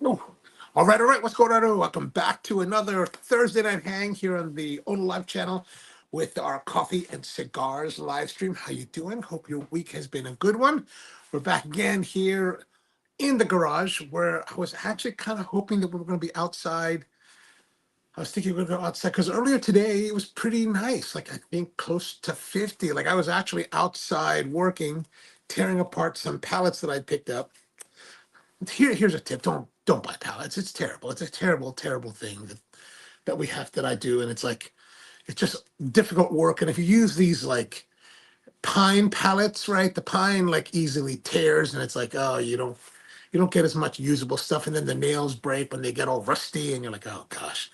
Oh, all right, all right. What's going on? Welcome back to another Thursday night hang here on the Own Live channel with our coffee and cigars live stream. How you doing? Hope your week has been a good one. We're back again here in the garage where I was actually kind of hoping that we were going to be outside. I was thinking we were going to go outside because earlier today it was pretty nice. Like I think close to 50. Like I was actually outside working, tearing apart some pallets that I picked up. Here's a tip: don't buy pallets. It's terrible. It's a terrible, terrible thing that we have that I do, and it's like it's just difficult work. And if you use these like pine pallets, right, the pine like easily tears, and it's like oh you don't get as much usable stuff, and then the nails break when they get all rusty, and you're like oh gosh.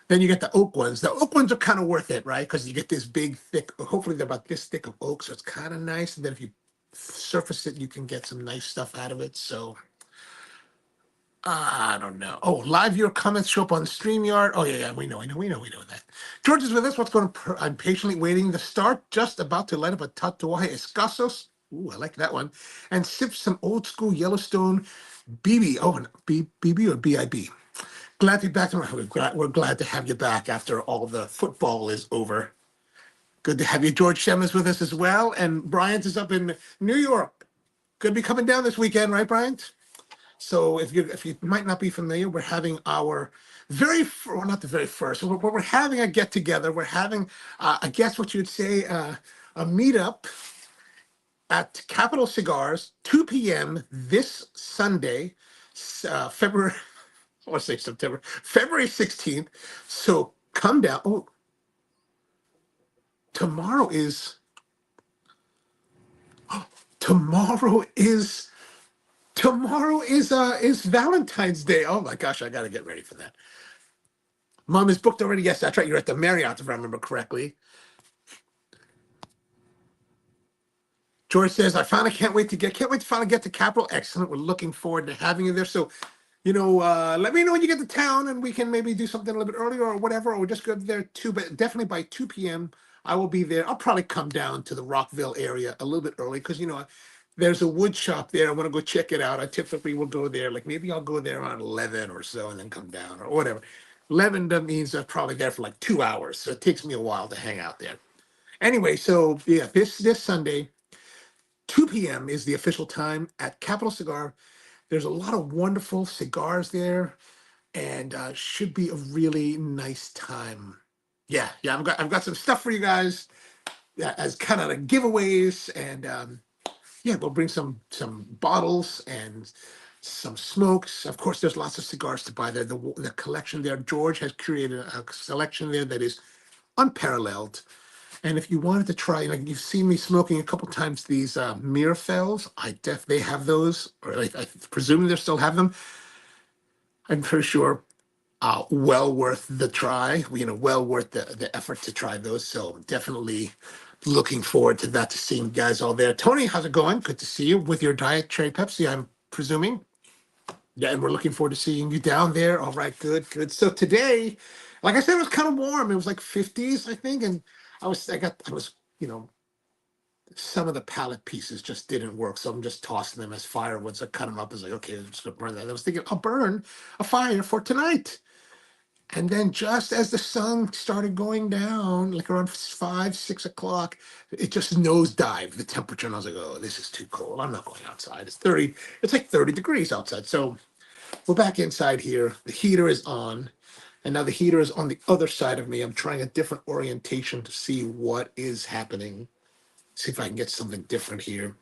Then you get the oak ones. The oak ones are kind of worth it, right? Because you get this big, thick. Hopefully they're about this thick of oak, so it's kind of nice. And then if you surface it, you can get some nice stuff out of it. So I don't know. Oh, live viewer comments show up on StreamYard. Oh, yeah, we know that. George is with us. What's going on? I'm patiently waiting to start. Just about to light up a Tatuaje Escasos. Ooh, I like that one. And sip some old school Yellowstone BB. Oh, BB or BIB. Glad to be back. We're glad to have you back after all the football is over. Good to have you. George Shem is with us as well. And Bryant is up in New York. Good to be coming down this weekend, right, Bryant? So if you might not be familiar, we're having our well, not the very first. We're having a get together. We're having I guess what you'd say a meetup at Capital Cigars, 2 p.m. this Sunday, February. I want to say September, February 16th. So come down. Oh, tomorrow is tomorrow is tomorrow is Valentine's Day. Oh my gosh, I got to get ready for that. Mom is booked already. Yes, that's right. You're at the Marriott, if I remember correctly. George says, can't wait to finally get to Capital. Excellent. We're looking forward to having you there. So, let me know when you get to town and we can maybe do something a little bit earlier or whatever, or just go there too. But definitely by 2 p.m., I will be there. I'll probably come down to the Rockville area a little bit early because, there's a wood shop there. I want to go check it out. I typically will go there. Like maybe I'll go there around 11 or so and then come down or whatever. 11 that means I'm probably there for like 2 hours. So it takes me a while to hang out there. Anyway, so yeah, this Sunday, 2 p.m. is the official time at Capital Cigar. There's a lot of wonderful cigars there and should be a really nice time. Yeah, I've got some stuff for you guys as kind of like giveaways and yeah, we'll bring some bottles and some smokes. Of course, there's lots of cigars to buy there. The collection there, George has created a selection there that is unparalleled. And if you wanted to try, like you've seen me smoking a couple times these Mirafels, they have those, or I presume they still have them. I'm pretty sure well worth the try, well worth the effort to try those. So definitely looking forward to that, to seeing you guys all there. Tony, how's it going? Good to see you with your Diet Cherry Pepsi, I'm presuming. Yeah, and we're looking forward to seeing you down there. All right, good, good. So today, like I said, it was kind of warm. It was like 50s, I think, and I was, some of the pallet pieces just didn't work, so I'm just tossing them as firewood. So I cut them up. I was like, okay, I'm just gonna burn that. I was thinking, I'll burn a fire for tonight. And then just as the sun started going down, like around 5, 6 o'clock, it just nosedived the temperature. And I was like, oh, this is too cold. I'm not going outside. It's like 30 degrees outside. So we're back inside here. The heater is on. And now the heater is on the other side of me. I'm trying a different orientation to see what is happening. See if I can get something different here.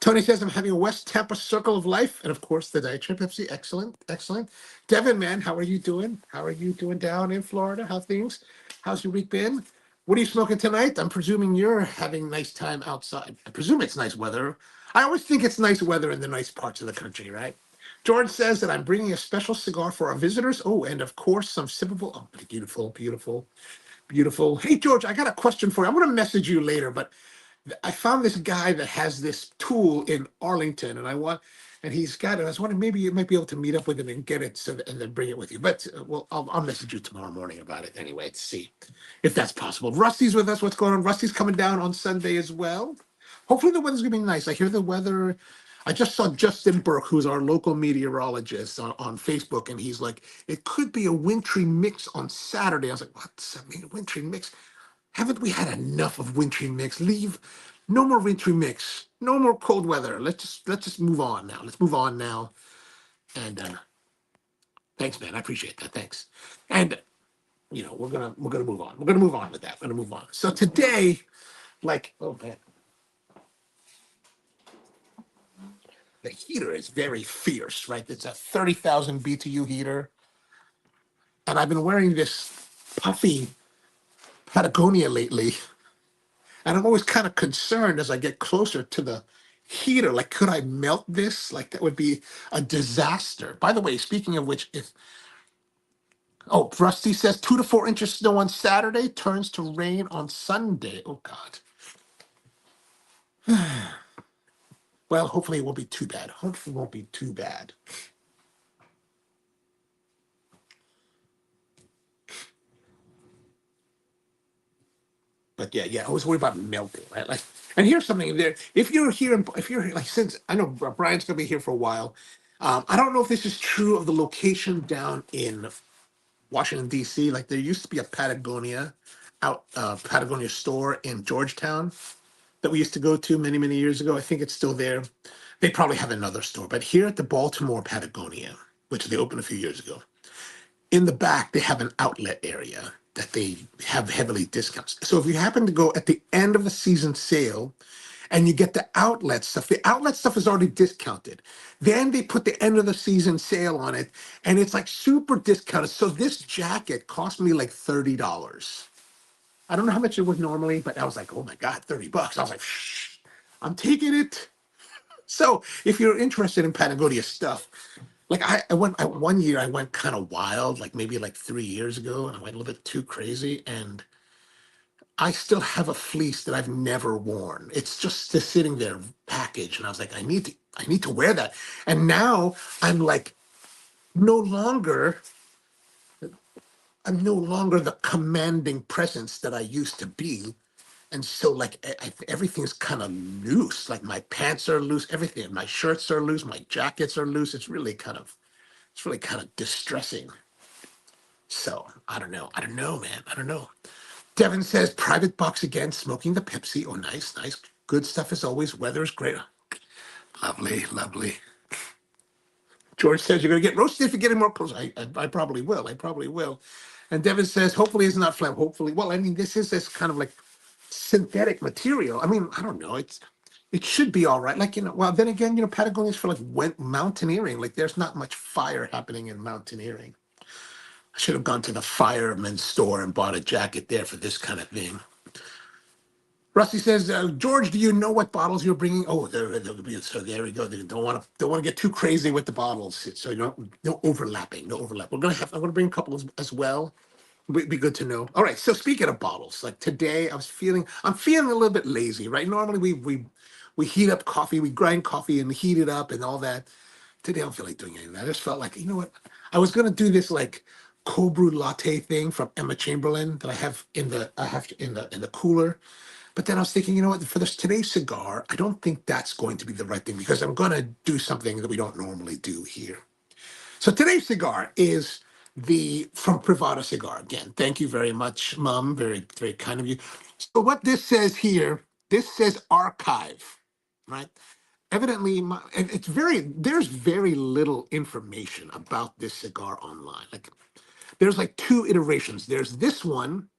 Tony says, I'm having a West Tampa Circle of Life. And of course, the Diet Pepsi. Excellent, excellent. Devin, man, how are you doing? How are you doing down in Florida? How things? How's your week been? What are you smoking tonight? I'm presuming you're having a nice time outside. I presume it's nice weather. I always think it's nice weather in the nice parts of the country, right? George says that I'm bringing a special cigar for our visitors. Oh, and of course, some sippable. Oh, beautiful, beautiful, beautiful. Hey, George, I got a question for you. I'm going to message you later, but I found this guy that has this tool in Arlington, and he's got it. I was wondering maybe you might be able to meet up with him and get it, and then bring it with you. But well, I'll message you tomorrow morning about it anyway to see if that's possible. Rusty's with us. What's going on? Rusty's coming down on Sunday as well. Hopefully the weather's gonna be nice. I hear the weather. I just saw Justin Burke, who's our local meteorologist, on Facebook, and he's like, it could be a wintry mix on Saturday. I was like, what's that mean, a wintry mix? Haven't we had enough of wintry mix? Leave, no more wintry mix, no more cold weather. Let's just move on now. Let's move on now. And thanks, man. I appreciate that. Thanks. And we're gonna move on. We're gonna move on with that. We're gonna move on. So today, like, oh man, the heater is very fierce, right? It's a 30,000 BTU heater, and I've been wearing this puffy Patagonia lately, and I'm always kind of concerned as I get closer to the heater. Like, could I melt this? Like, that would be a disaster. By the way, speaking of which, if Rusty says 2 to 4 inches snow on Saturday, turns to rain on Sunday. Oh God. Well, hopefully it won't be too bad. Hopefully it won't be too bad. But yeah, I always worry about melting, right? Like, and here's something there. If you're here, if you're like, since I know Brian's gonna be here for a while, I don't know if this is true of the location down in Washington D.C. Like, there used to be a Patagonia store in Georgetown that we used to go to many, many years ago. I think it's still there. They probably have another store, but here at the Baltimore Patagonia, which they opened a few years ago, in the back, they have an outlet area that they have heavily discounts. So if you happen to go at the end of the season sale and you get the outlet stuff is already discounted. Then they put the end of the season sale on it, and it's like super discounted. So this jacket cost me like $30. I don't know how much it would normally, but I was like, oh my God, $30. I was like, shh, I'm taking it. So if you're interested in Patagonia stuff, like one year I went kind of wild, like maybe like 3 years ago, and I went a little bit too crazy. And I still have a fleece that I've never worn. It's just sitting there packaged. And I was like, I need to wear that. And now I'm like, no longer, I'm no longer the commanding presence that I used to be. And so, like, everything's kind of loose. Like, my pants are loose, everything. My shirts are loose, my jackets are loose. It's really kind of distressing. So I don't know. I don't know, man. I don't know. Devin says private box again, smoking the Pepsi. Oh, nice, nice. Good stuff as always. Weather is great. Lovely, lovely. George says you're going to get roasted for getting more clothes. I probably will. I probably will. And Devin says, hopefully it's not flammable. Hopefully. Well, I mean, this is this kind of like synthetic material. I mean, I don't know. It should be all right. Like, well, then again, Patagonia's for like mountaineering. Like, there's not much fire happening in mountaineering. I should have gone to the fireman's store and bought a jacket there for this kind of thing. Rusty says, George, do you know what bottles you're bringing? Oh, so there we go. They don't want to get too crazy with the bottles. So no overlapping, no overlap. I'm gonna bring a couple as well. Would be good to know. All right. So speaking of bottles, like today, I'm feeling a little bit lazy, right? Normally we heat up coffee, we grind coffee and heat it up and all that. Today I don't feel like doing any of that. I just felt like, you know what? I was gonna do this like cold brew latte thing from Emma Chamberlain that I have in the cooler. But then I was thinking, you know what, for this today's cigar, I don't think that's going to be the right thing because I'm going to do something that we don't normally do here. So today's cigar is from Privada Cigar. Again, thank you very much, Mom. Very, very kind of you. So what this says here, this says archive, right? Evidently, there's very little information about this cigar online. Like, there's like two iterations. There's this one,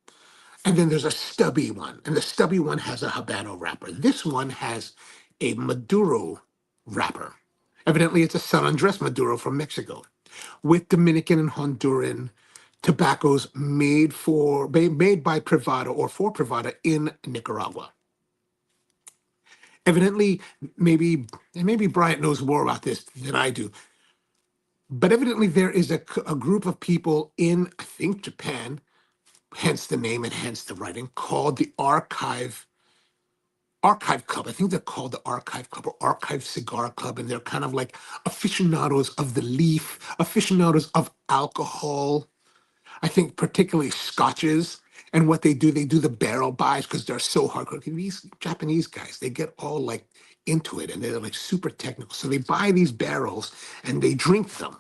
and then there's a stubby one, and the stubby one has a Habano wrapper. This one has a Maduro wrapper. Evidently, it's a San Andres Maduro from Mexico with Dominican and Honduran tobaccos made by Privada or for Privada in Nicaragua. Evidently, maybe Bryant knows more about this than I do, but evidently there is a group of people in, I think, Japan, hence the name and hence the writing, called the Archive Club. I think they're called the Archive Club or Archive Cigar Club, and they're kind of like aficionados of the leaf, aficionados of alcohol. I think particularly scotches. And what they do the barrel buys because they're so hardcore. These Japanese guys, they get all like into it, and they're like super technical. So they buy these barrels and they drink them.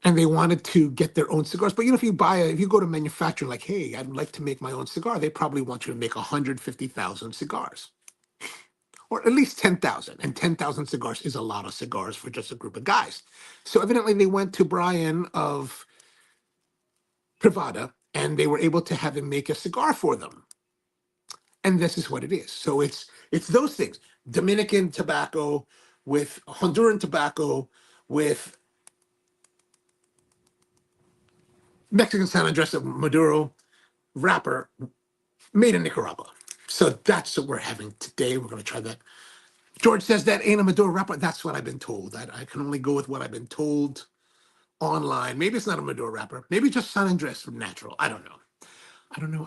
And they wanted to get their own cigars. But if if you go to manufacturer, like, hey, I'd like to make my own cigar, they probably want you to make 150,000 cigars, or at least 10,000. And 10,000 cigars is a lot of cigars for just a group of guys. So evidently they went to Brian of Privada, and they were able to have him make a cigar for them. And this is what it is. So it's those things: Dominican tobacco with Honduran tobacco with Mexican San Andres of Maduro wrapper made in Nicaragua. So that's what we're having today. We're going to try that. George says that ain't a Maduro wrapper. That's what I've been told. I can only go with what I've been told online. Maybe it's not a Maduro wrapper. Maybe just San Andres from natural. I don't know. I don't know.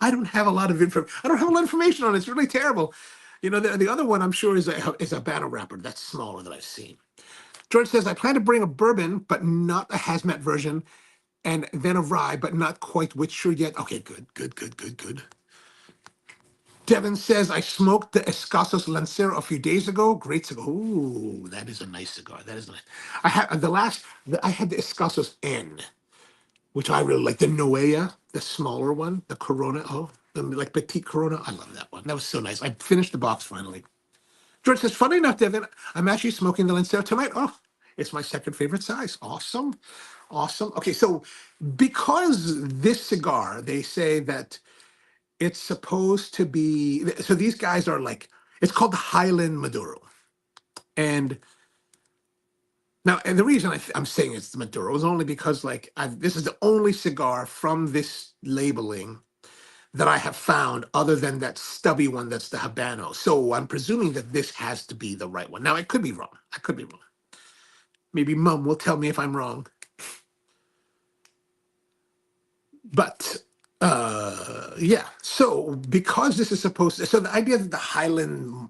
I don't have a lot of info. I don't have a lot of information on it. It's really terrible. The other one I'm sure is a Habano wrapper. That's smaller that I've seen. George says, I plan to bring a bourbon, but not a hazmat version, and then a rye, but not quite which sure yet. Okay, good. Devin says, I smoked the Escasos Lancero a few days ago. Great cigar. Ooh, that is a nice cigar. That is nice. I had the Escasos N, which I really like. The Noea, the smaller one, the Corona. Oh, the like petite Corona. I love that one. That was so nice. I finished the box finally. George says, funny enough, Devin, I'm actually smoking the Lancero tonight. Oh, it's my second favorite size. Awesome. Okay, so because this cigar, they say that it's supposed to be, so these guys are like, it's called the Highland Maduro. And now, and the reason I'm saying it's the Maduro is only because this is the only cigar from this labeling that I have found other than that stubby one that's the Habano. So I'm presuming that this has to be the right one. Now, I could be wrong. Maybe Mum will tell me if I'm wrong. But yeah, so because this is supposed to, so the idea that the Highland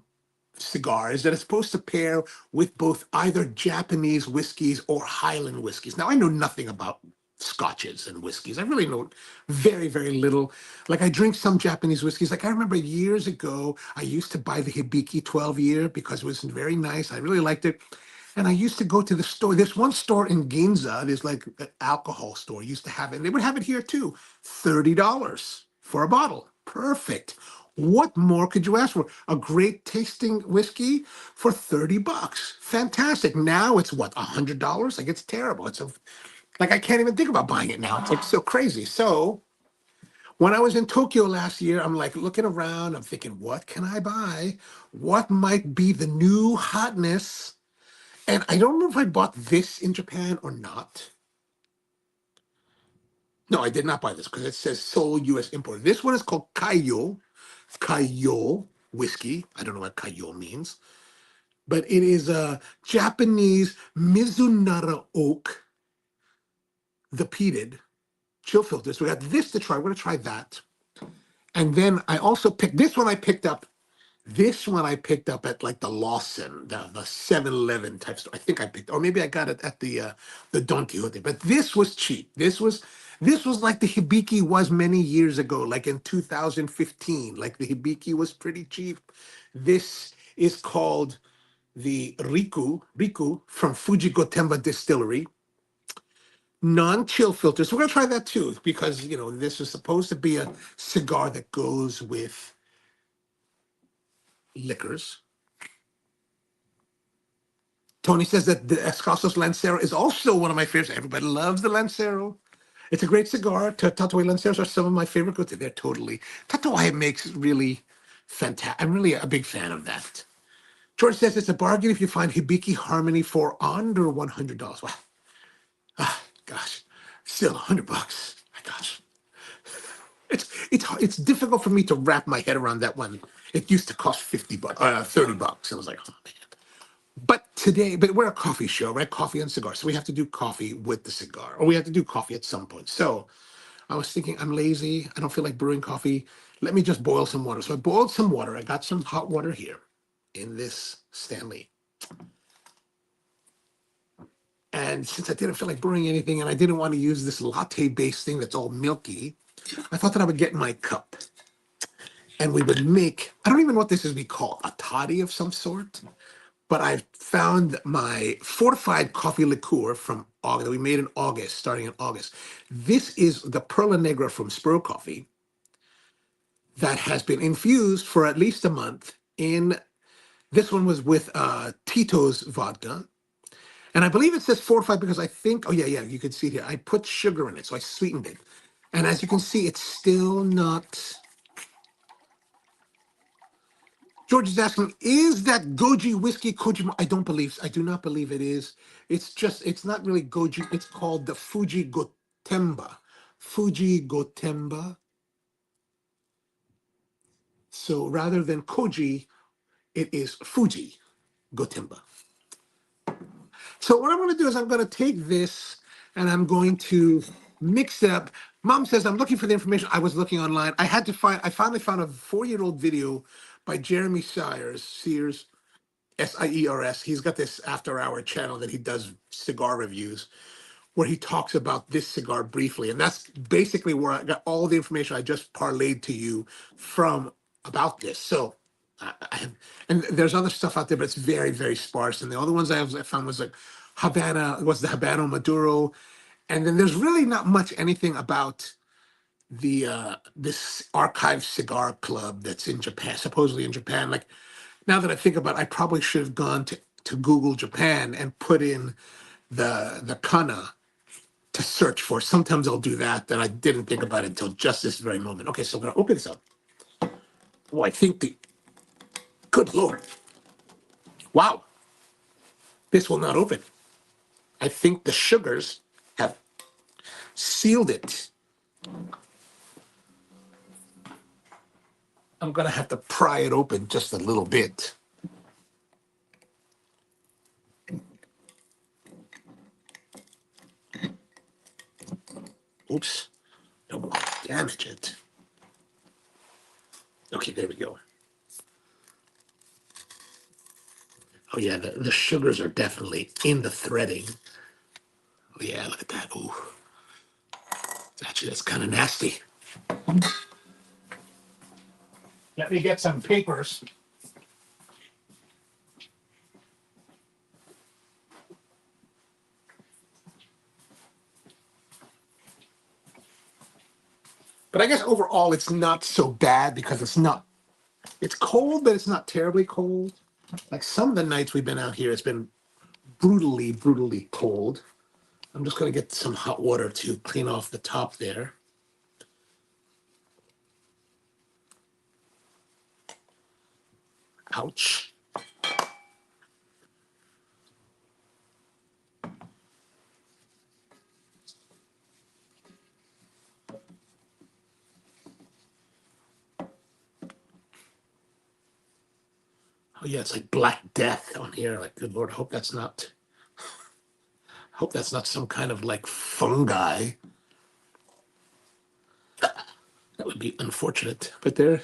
cigar is that it's supposed to pair with both either Japanese whiskeys or Highland whiskeys. Now, I know nothing about scotches and whiskeys. I really know very, very little. Like, I drink some Japanese whiskeys. Like, I remember years ago, I used to buy the Hibiki 12 year because it was very nice. I really liked it. And I used to go to the store. There's one store in Ginza. There's like an alcohol store. Used to have it. And they would have it here too. $30 for a bottle. Perfect. What more could you ask for? A great tasting whiskey for $30. Fantastic. Now it's what, $100? Like, it's terrible. Like, I can't even think about buying it now. It's like so crazy. So when I was in Tokyo last year, I'm like looking around. I'm thinking, what can I buy? What might be the new hotness? And I don't know if I bought this in Japan or not. No, I did not buy this because it says sole U.S. import. This one is called Kaiyo whiskey. I don't know what Kaiyo means, but it is a Japanese Mizunara oak, the peated chill filters. We got this to try. We're going to try that. And then I also picked this one. I picked up This one I picked up at like the Lawson, the 7-Eleven type store. I think I picked, or maybe I got it at the Don Quixote. But this was cheap. This was like the Hibiki was many years ago, like in 2015. Like the Hibiki was pretty cheap. This is called the Riku from Fuji Gotemba Distillery. Non-chill filter. So we're gonna try that too, because this is supposed to be a cigar that goes with liquors. Tony says that the Escasos Lancero is also one of my favorites. Everybody loves the Lancero. It's a great cigar. Tatuaje Lanceros are some of my favorite goods. They're totally. Tatuaje makes really fantastic. I'm really a big fan of that. George says it's a bargain if you find Hibiki Harmony for under $100. Wow. Gosh. Still $100. My gosh. It's difficult for me to wrap my head around that one. It used to cost $30. I was like, oh man. But we're a coffee show, right? Coffee and cigars. So we have to do coffee with the cigar, or we have to do coffee at some point. So I was thinking, I'm lazy. I don't feel like brewing coffee. Let me just boil some water. So I boiled some water. I got some hot water here in this Stanley. And since I didn't feel like brewing anything and I didn't want to use this latte-based thing that's all milky, I thought that I would get my cup. and we would make, I don't even know what this is we call, a toddy of some sort. But I found my fortified coffee liqueur from August that we made in August, starting in August. This is the Perla Negra from Spur Coffee that has been infused for at least a month in, this one was with Tito's vodka. And I believe it says fortified because I think, oh yeah, you can see it here. I put sugar in it, so I sweetened it. And as you can see, it's still not. George is asking, is that goji whiskey Kojima? I do not believe it is. It's not really goji. It's called the Fuji Gotemba. Fuji Gotemba. So rather than koji, it is Fuji Gotemba. So what I'm going to do is I'm going to take this and I'm going to mix it up. Mom says I'm looking for the information. I was looking online. I finally found a 4-year-old video by Jeremy Sears, Siers. He's got this after-hour channel that he does cigar reviews, where he talks about this cigar briefly, and that's basically where I got all the information I just parlayed to you from about this. So, and there's other stuff out there, but it's very, very sparse. And the other ones I found was like the Habano Maduro, and then there's really not much anything about the this archive cigar club that's in Japan, supposedly in Japan. Like, now that I think about it, I probably should have gone to Google Japan and put in the kana to search for. Sometimes I'll do that, and I didn't think about it until just this very moment. Okay, so I'm gonna open this up. Oh, I think good Lord. Wow, this will not open. I think the sugars have sealed it. I'm gonna have to pry it open just a little bit. Oops, don't want to damage it. Okay, there we go. Oh yeah, the sugars are definitely in the threading. Oh yeah, look at that. Ooh, actually, that's kind of nasty. Let me get some papers. But I guess overall, it's not so bad because it's cold, but it's not terribly cold. Like some of the nights we've been out here, it's been brutally, brutally cold. I'm just going to get some hot water to clean off the top there. Ouch. Oh yeah, it's like Black Death on here. Like, good Lord, hope that's not some kind of like fungi. That would be unfortunate. But there.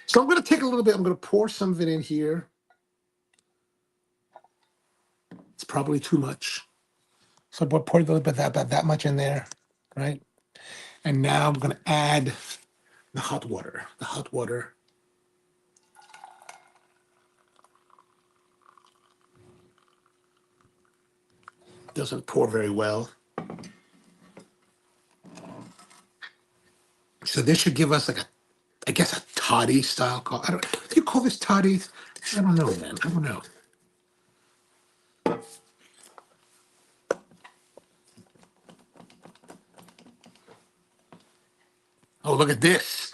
So I'm going to take a little bit. I'm going to pour some of it in here. It's probably too much. So I poured a little bit about that much in there, right? And now I'm going to add the hot water. The hot water. Doesn't pour very well. So this should give us like I guess a toddy style call. Do you call this toddies? I don't know, man. I don't know. Oh, look at this.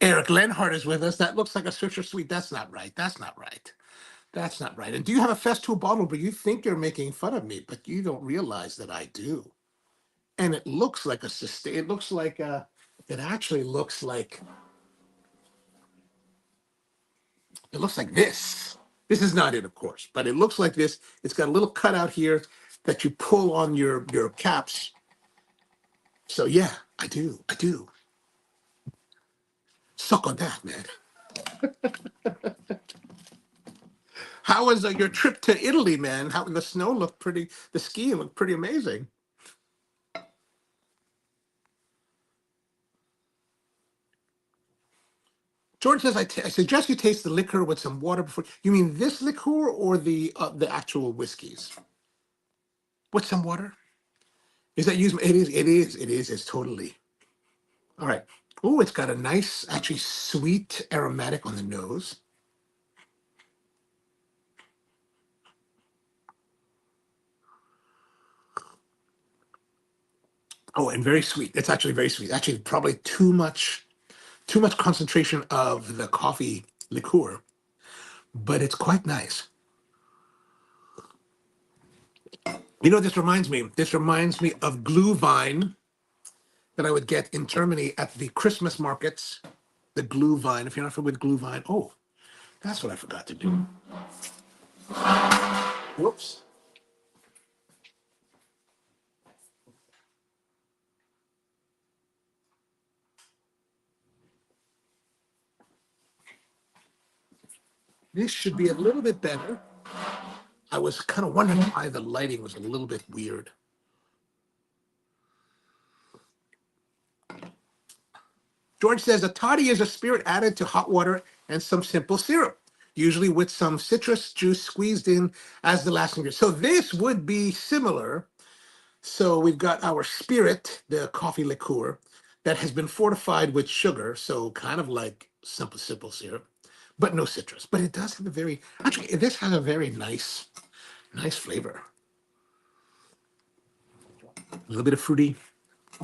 Eric Lenhart is with us. That looks like a Swisher Sweet. That's not right. That's not right. That's not right. And do you have a Festool bottle? But you think you're making fun of me, but you don't realize that I do. And it looks like a sustain. It looks like it actually looks like, it looks like this. This is not it, of course, but it looks like this. It's got a little cutout here that you pull on your caps. So yeah, I do. I do. Suck on that, man. How was your trip to Italy, man? How the snow looked pretty, the skiing looked pretty amazing. George says, I suggest you taste the liquor with some water before. You mean this liqueur or the actual whiskeys? With some water? Is that used? It is. It is. It is. It's totally. All right. Oh, it's got a nice, actually sweet aromatic on the nose. Oh, and very sweet. It's actually very sweet. Actually, probably too much concentration of the coffee liqueur, but it's quite nice. You know, this reminds me. This reminds me of Glühwein that I would get in Germany at the Christmas markets. The Glühwein. If you're not familiar with Glühwein, oh, that's what I forgot to do. Whoops. This should be a little bit better. I was kind of wondering why the lighting was a little bit weird. George says a toddy is a spirit added to hot water and some simple syrup, usually with some citrus juice squeezed in as the last ingredient. So this would be similar. So we've got our spirit, the coffee liqueur, that has been fortified with sugar. So kind of like simple syrup, but no citrus. But it does have a very, actually, this has a very nice flavor. A little bit of fruity,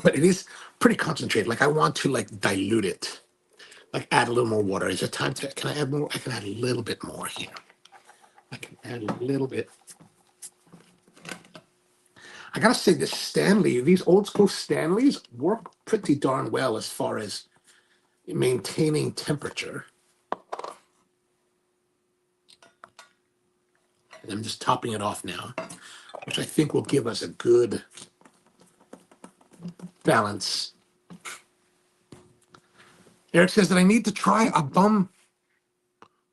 but it is pretty concentrated. Like I want to like dilute it, like add a little more water. Is it time to, can I add more? I can add a little bit more here. I can add a little bit. I gotta say this Stanley, these old school Stanleys work pretty darn well as far as maintaining temperature. And I'm just topping it off now, which I think will give us a good balance. Eric says that I need to try a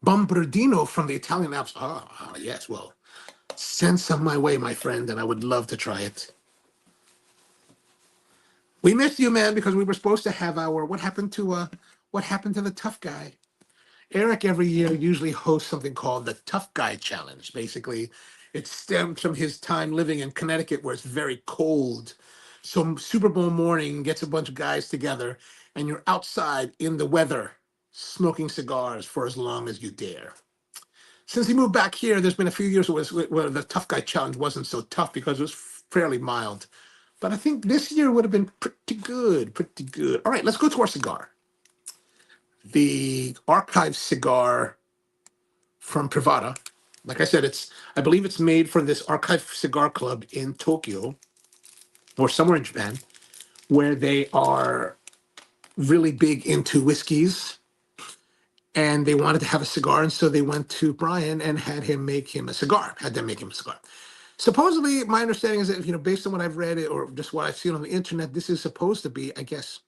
Bombardino from the Italian Alps. Yes. Well, send some my way, my friend, and I would love to try it. We missed you, man, because we were supposed to have our what happened to the tough guy? Eric every year usually hosts something called the Tough Guy Challenge. Basically, it stems from his time living in Connecticut where it's very cold. So Super Bowl morning gets a bunch of guys together and you're outside in the weather smoking cigars for as long as you dare. Since he moved back here, there's been a few years where the Tough Guy Challenge wasn't so tough because it was fairly mild. But I think this year would have been pretty good, pretty good. All right, let's go to our cigar. The archive cigar from Privada. Like I said, I believe it's made for this archive cigar club in Tokyo or somewhere in Japan, where they are really big into whiskeys and they wanted to have a cigar. And so they went to Brian and had them make him a cigar. Supposedly, my understanding is that, based on what I've read or just what I've seen on the internet, this is supposed to be, I guess,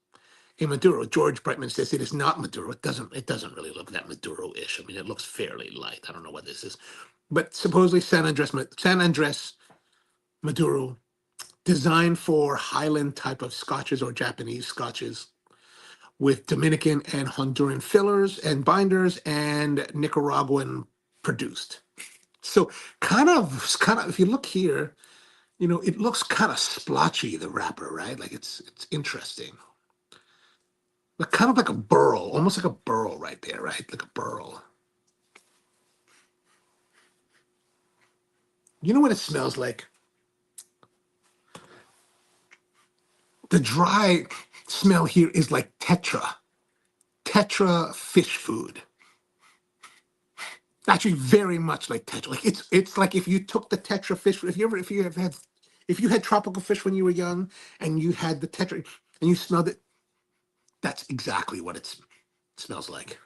a Maduro. George Brightman says it is not Maduro. It doesn't really look that Maduro-ish. I mean, it looks fairly light. I don't know what this is. But supposedly San Andres Maduro, designed for Highland type of scotches or Japanese scotches with Dominican and Honduran fillers and binders and Nicaraguan produced. So kind of, if you look here, it looks kind of splotchy, the wrapper, right? Like it's interesting. Like kind of like a burl, almost like a burl right there, right? Like a burl. You know what it smells like? The dry smell here is like Tetra fish food. Actually, very much like Tetra. Like it's like if you took the Tetra fish. If you had tropical fish when you were young, and you had the Tetra, and you smelled it, that's exactly what it smells like.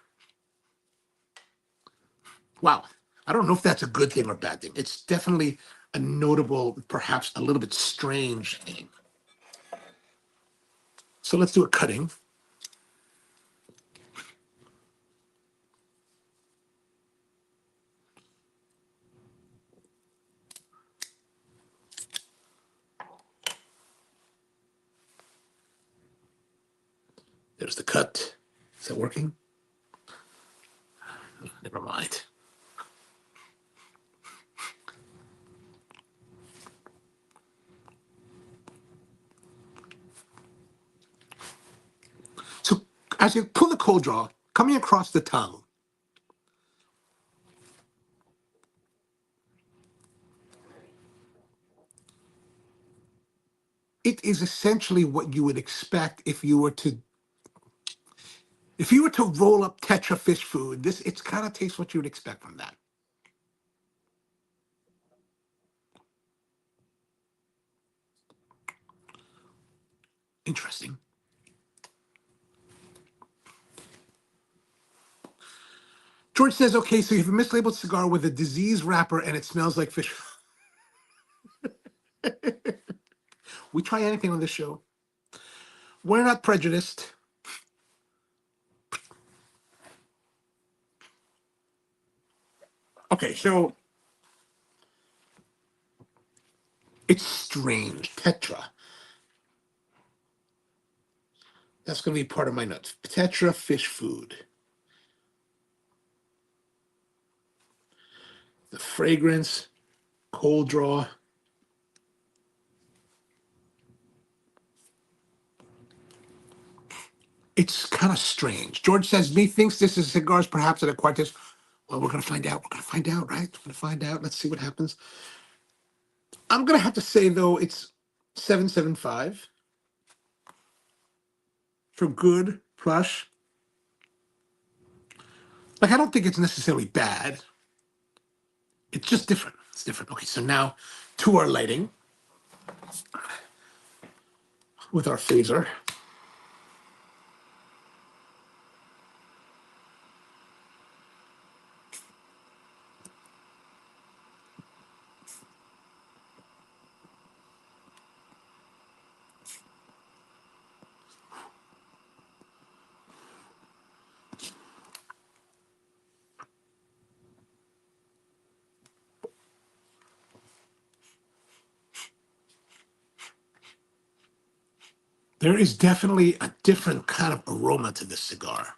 Wow. I don't know if that's a good thing or bad thing. It's definitely a notable, perhaps a little bit strange thing. So let's do a cutting. There's the cut. Is that working? never mind. So as you pull the cold draw, coming across the tongue, it is essentially what you would expect if you were to roll up Tetra fish food. It's kind of tastes what you would expect from that. Interesting. George says, okay, so you have a mislabeled cigar with a disease wrapper and it smells like fish. We try anything on this show. We're not prejudiced. Okay, so it's strange. Tetra. That's going to be part of my notes. Tetra fish food. The fragrance, cold draw. It's kind of strange. George says, methinks this is cigars perhaps at a quartet. Well, we're going to find out. We're going to find out, right? We're going to find out. Let's see what happens. I'm going to have to say, though, it's 775 for good, plush. Like, I don't think it's necessarily bad. It's just different. It's different. Okay, so now to our lighting with our phaser. There is definitely a different kind of aroma to this cigar.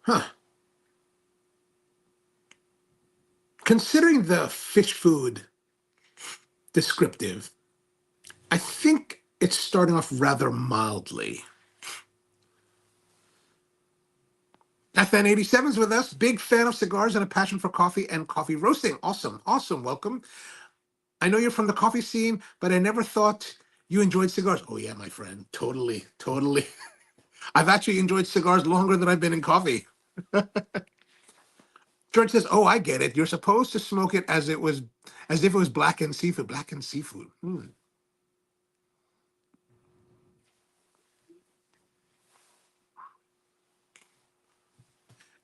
Huh. Considering the fish food descriptive, I think it's starting off rather mildly. FN87's with us. Big fan of cigars and a passion for coffee and coffee roasting. Awesome. Awesome. Welcome. I know you're from the coffee scene, but I never thought you enjoyed cigars. Oh, yeah, my friend. Totally. Totally. I've actually enjoyed cigars longer than I've been in coffee. George says, "Oh, I get it. You're supposed to smoke it as if it was blackened seafood. Blackened seafood. Hmm.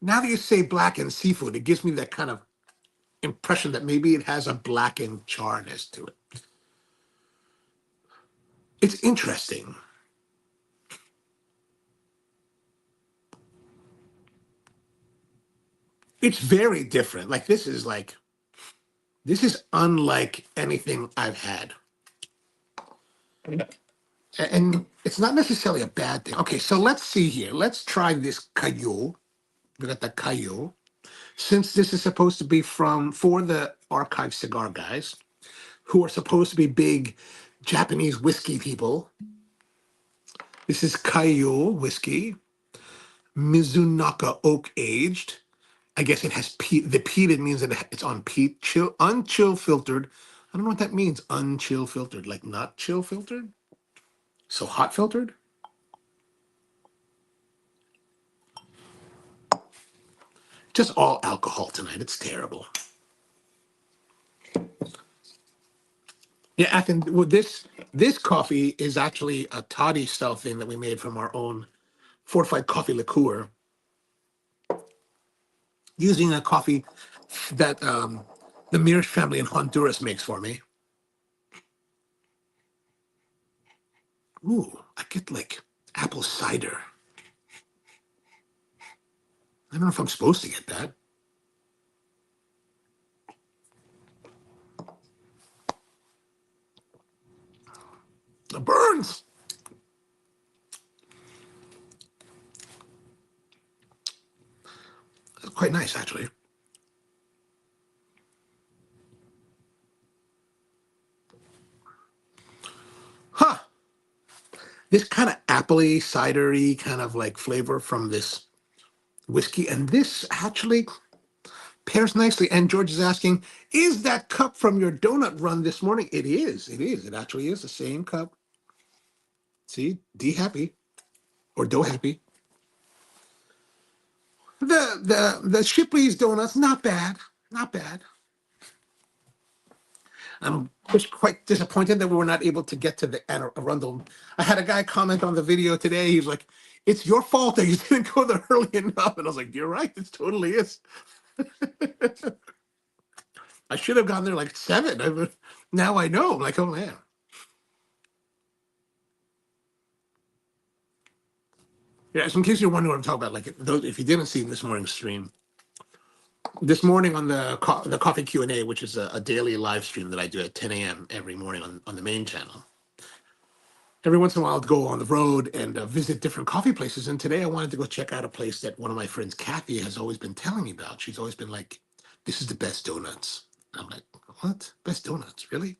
Now that you say blackened seafood, it gives me that kind of impression that maybe it has a blackened charness to it. It's interesting. It's very different. This is unlike anything I've had, and it's not necessarily a bad thing. Okay, so let's see here. Let's try this Cayo. We got the Cayo. Since this is supposed to be for the archive cigar guys, who are supposed to be big Japanese whiskey people. This is Cayo whiskey, Mizunaka oak aged. I guess it has peat. The peated means that it's on peat, unchill filtered. I don't know what that means. Unchill filtered, like not chill filtered. So hot filtered. Just all alcohol tonight. It's terrible. Yeah, I think well, this coffee is actually a toddy style thing that we made from our own fortified coffee liqueur, using a coffee that the Mears family in Honduras makes for me. Ooh, I get like apple cider. I don't know if I'm supposed to get that. The burns. That's quite nice, actually. Huh. This kind of appley, cidery kind of like flavor from this whiskey. And this actually pairs nicely. And George is asking, is that cup from your donut run this morning? It is. It is. It actually is the same cup. See, D happy or Do happy. The Shipley's donuts, not bad. Not bad. I'm just quite disappointed that we were not able to get to the Arundel. I had a guy comment on the video today. He's like, "It's your fault that you didn't go there early enough." And I was like, "You're right. It totally is. I should have gone there like 7. Now I know. I'm like, oh man." Yeah. So in case you're wondering what I'm talking about, like those, if you didn't see this morning's stream, this morning on the coffee Q&A, which is a daily live stream that I do at 10 a.m. every morning on the main channel. Every once in a while, I'll go on the road and visit different coffee places. And today I wanted to go check out a place that one of my friends, Kathy, has always been telling me about. She's always been like, "This is the best donuts." And I'm like, "What? Best donuts? Really?"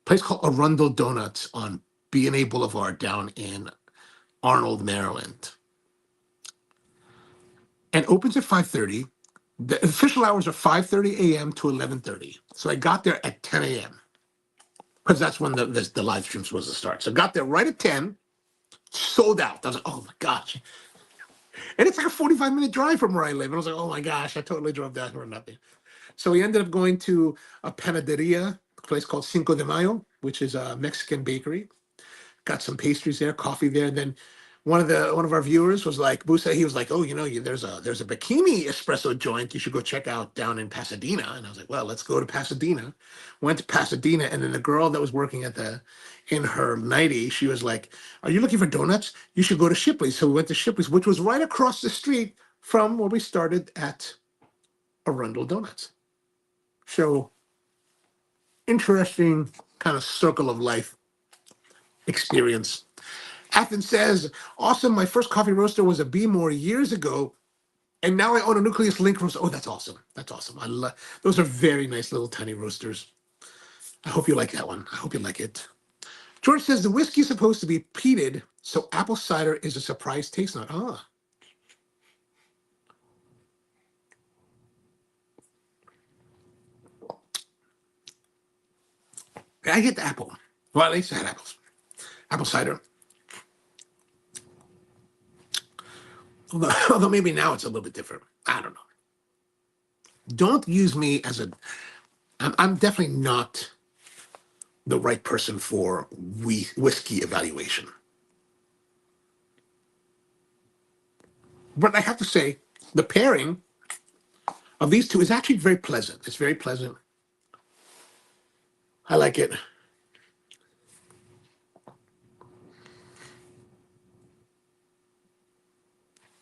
Place called Arundel Donuts on B&A Boulevard down in Arnold, Maryland. And opens at 5:30. The official hours are 5:30 a.m. to 11:30. So I got there at 10 a.m. because that's when the live stream was supposed to start. So I got there right at 10, sold out. I was like, oh my gosh. And it's like a 45-minute drive from where I live. And I was like, oh my gosh, I totally drove down for nothing. So we ended up going to a panaderia, a place called Cinco de Mayo, which is a Mexican bakery. Got some pastries there, coffee there. And then one of our viewers was like, Busa, he was like, oh, there's a bikini espresso joint you should go check out down in Pasadena. And I was like, well, let's go to Pasadena. Went to Pasadena, and then the girl that was working in her 90, she was like, are you looking for donuts? You should go to Shipley's. So we went to Shipley's, which was right across the street from where we started at Arundel Donuts. So interesting kind of circle of life experience. Athens says, awesome. My first coffee roaster was a B-More years ago, and now I own a Nucleus Link roaster. Oh, that's awesome. That's awesome. I love those are very nice little tiny roasters. I hope you like that one. I hope you like it. George says the whiskey is supposed to be peated, so apple cider is a surprise taste note. Ah. I get the apple. Well, at least I had apples. Apple cider. Although maybe now it's a little bit different. I don't know. Don't use me as a. I'm definitely not the right person for whiskey evaluation. But I have to say, the pairing of these two is actually very pleasant. It's very pleasant. I like it.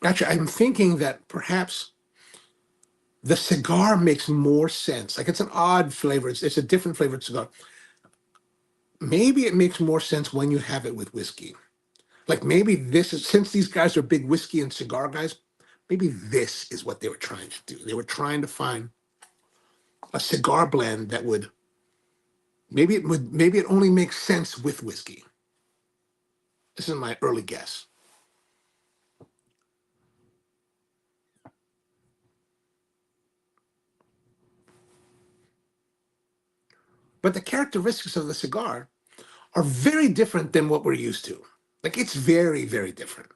Actually, I'm thinking that perhaps the cigar makes more sense. Like it's an odd flavor. It's a different flavored cigar. Maybe it makes more sense when you have it with whiskey. Like maybe this is, since these guys are big whiskey and cigar guys, maybe this is what they were trying to do. They were trying to find a cigar blend that would maybe it only makes sense with whiskey. This is my early guess. But the characteristics of the cigar are very different than what we're used to. Like it's very, very different.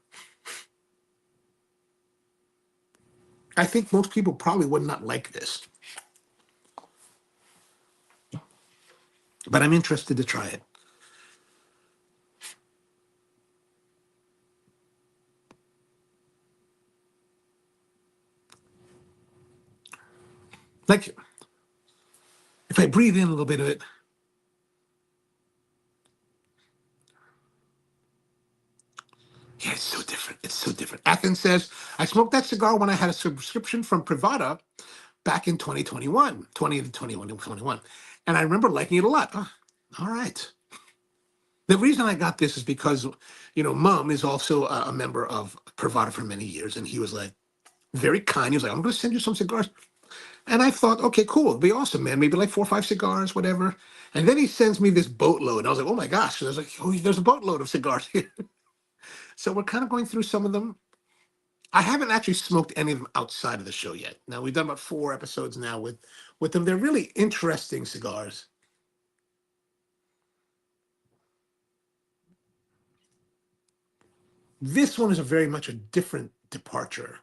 I think most people probably would not like this, but I'm interested to try it. Like if I breathe in a little bit of it, yeah, it's so different. It's so different. Athens Jonathan says, I smoked that cigar when I had a subscription from Privada back in 2021, 20 to 21. And I remember liking it a lot. Oh, all right. The reason I got this is because, Mom is also a member of Privada for many years. And he was like, very kind. He was like, I'm going to send you some cigars. And I thought, okay, cool. It'd be awesome, man. Maybe like 4 or 5 cigars, whatever. And then he sends me this boatload. I was like, oh my gosh. And I was like, oh, there's a boatload of cigars here. So we're kind of going through some of them. I haven't actually smoked any of them outside of the show yet. Now we've done about 4 episodes now with them. They're really interesting cigars. This one is a very much a different departure.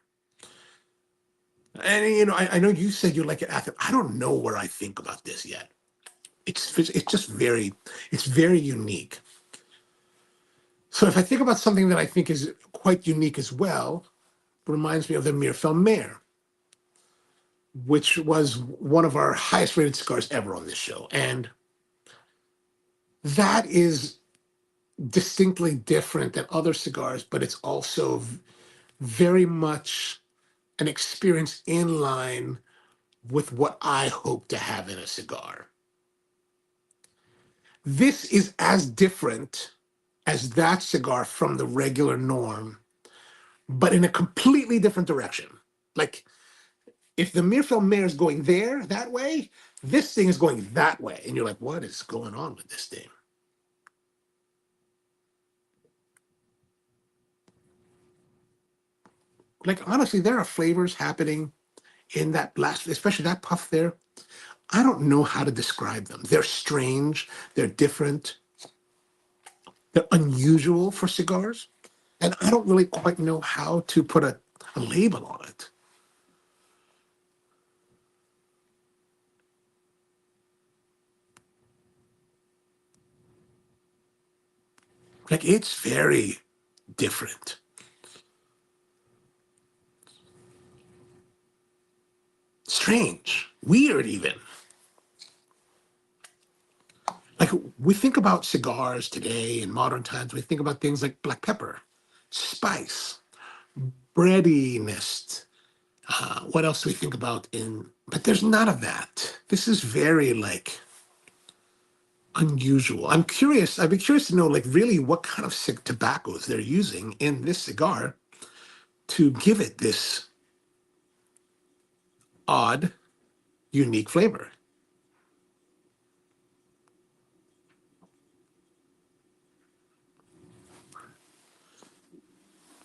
And I know you said you like it after. I don't know where I think about this yet. It's just it's very unique. So if I think about something that I think is quite unique as well, it reminds me of the Mire, which was one of our highest rated cigars ever on this show. And that is distinctly different than other cigars, but it's also very much an experience in line with what I hope to have in a cigar. This is as different as that cigar from the regular norm, but in a completely different direction. Like if the Mire is going that way, this thing is going that way. And you're like, what is going on with this thing? Like, honestly, there are flavors happening in that last, especially that puff there. I don't know how to describe them. They're strange. They're different. They're unusual for cigars. And I don't really quite know how to put a label on it. Like, it's very different. Strange. Weird, even. Like, we think about cigars today in modern times, we think about things like black pepper, spice, breadiness. What else do we think about but there's none of that. This is very, like, unusual. I'd be curious to know, like, really what kind of tobaccos they're using in this cigar to give it this odd, unique flavor.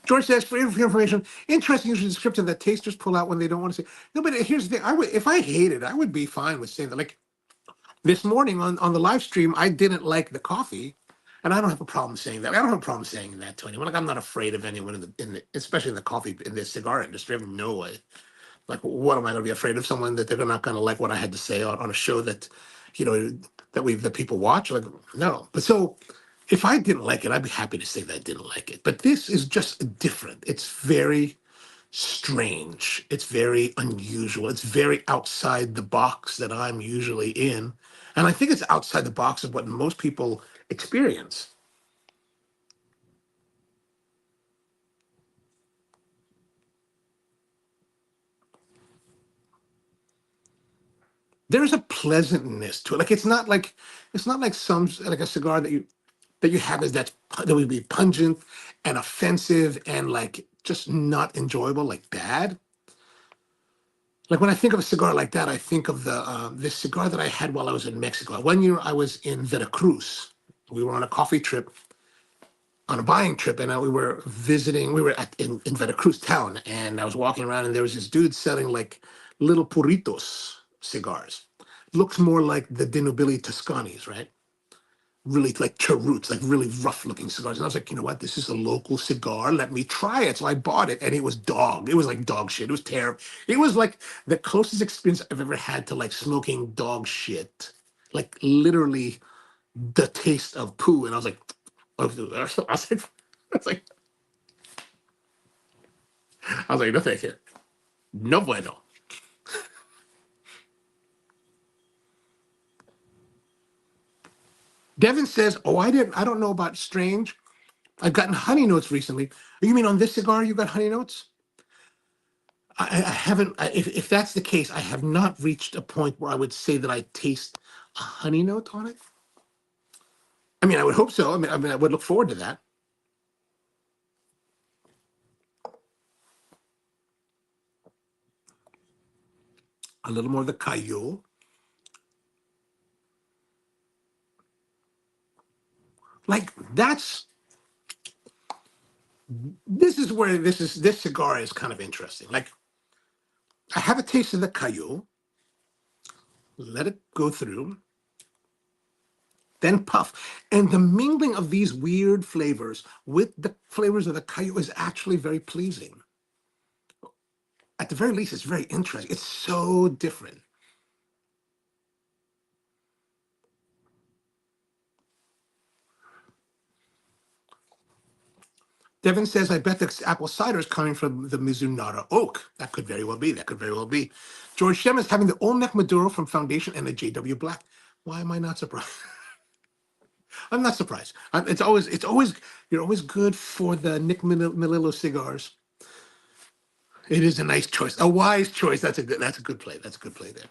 George says, for information, interesting use of description that tasters pull out when they don't want to say. No, but here's the thing. If I hated, I would be fine with saying that. Like this morning on the live stream, I didn't like the coffee, and I don't have a problem saying that. I don't have a problem saying that to anyone. Like I'm not afraid of anyone especially in the coffee in the cigar industry. I have no way. Like, what am I going to be afraid of? Someone that they're not going to like what I had to say on a show that, that people watch? Like, no. But so if I didn't like it, I'd be happy to say that I didn't like it. But this is just different. It's very strange. It's very unusual. It's very outside the box that I'm usually in. And I think it's outside the box of what most people experience. There's a pleasantness to it. Like it's not like some like a cigar that you have that would be pungent and offensive and like just not enjoyable, like bad. Like when I think of a cigar like that, I think of this cigar that I had while I was in Mexico. One year I was in Veracruz. We were on a coffee trip, on a buying trip, and we were visiting. We were in Veracruz town, and I was walking around, and there was this dude selling like little puritos cigars. Looks more like the De Nobili Toscanis, right? Really like cheroots, like really rough looking cigars. And I was like, you know what? This is a local cigar. Let me try it. So I bought it and it was dog. It was like dog shit. It was terrible. It was like the closest experience I've ever had to like smoking dog shit. Like literally the taste of poo. And I was like, I was like, no thank you. No bueno. Devin says, oh, I don't know about strange. I've gotten honey notes recently. You mean on this cigar you got honey notes? I haven't. If that's the case, I have not reached a point where I would say that I taste a honey note on it. I mean, I would hope so. I would look forward to that. A little more of the Cayole. Like this is where this cigar is kind of interesting. Like I have a taste of the Cayole, let it go through, then puff. And the mingling of these weird flavors with the flavors of the Cayole is actually very pleasing. At the very least, it's very interesting. It's so different. Devin says, I bet the apple cider is coming from the Mizunara oak. That could very well be. That could very well be. George Shem is having the Olmec Maduro from Foundation and the JW Black. Why am I not surprised? I'm not surprised. You're always good for the Nick Melillo cigars. It is a nice choice, a wise choice. That's a good play. That's a good play there.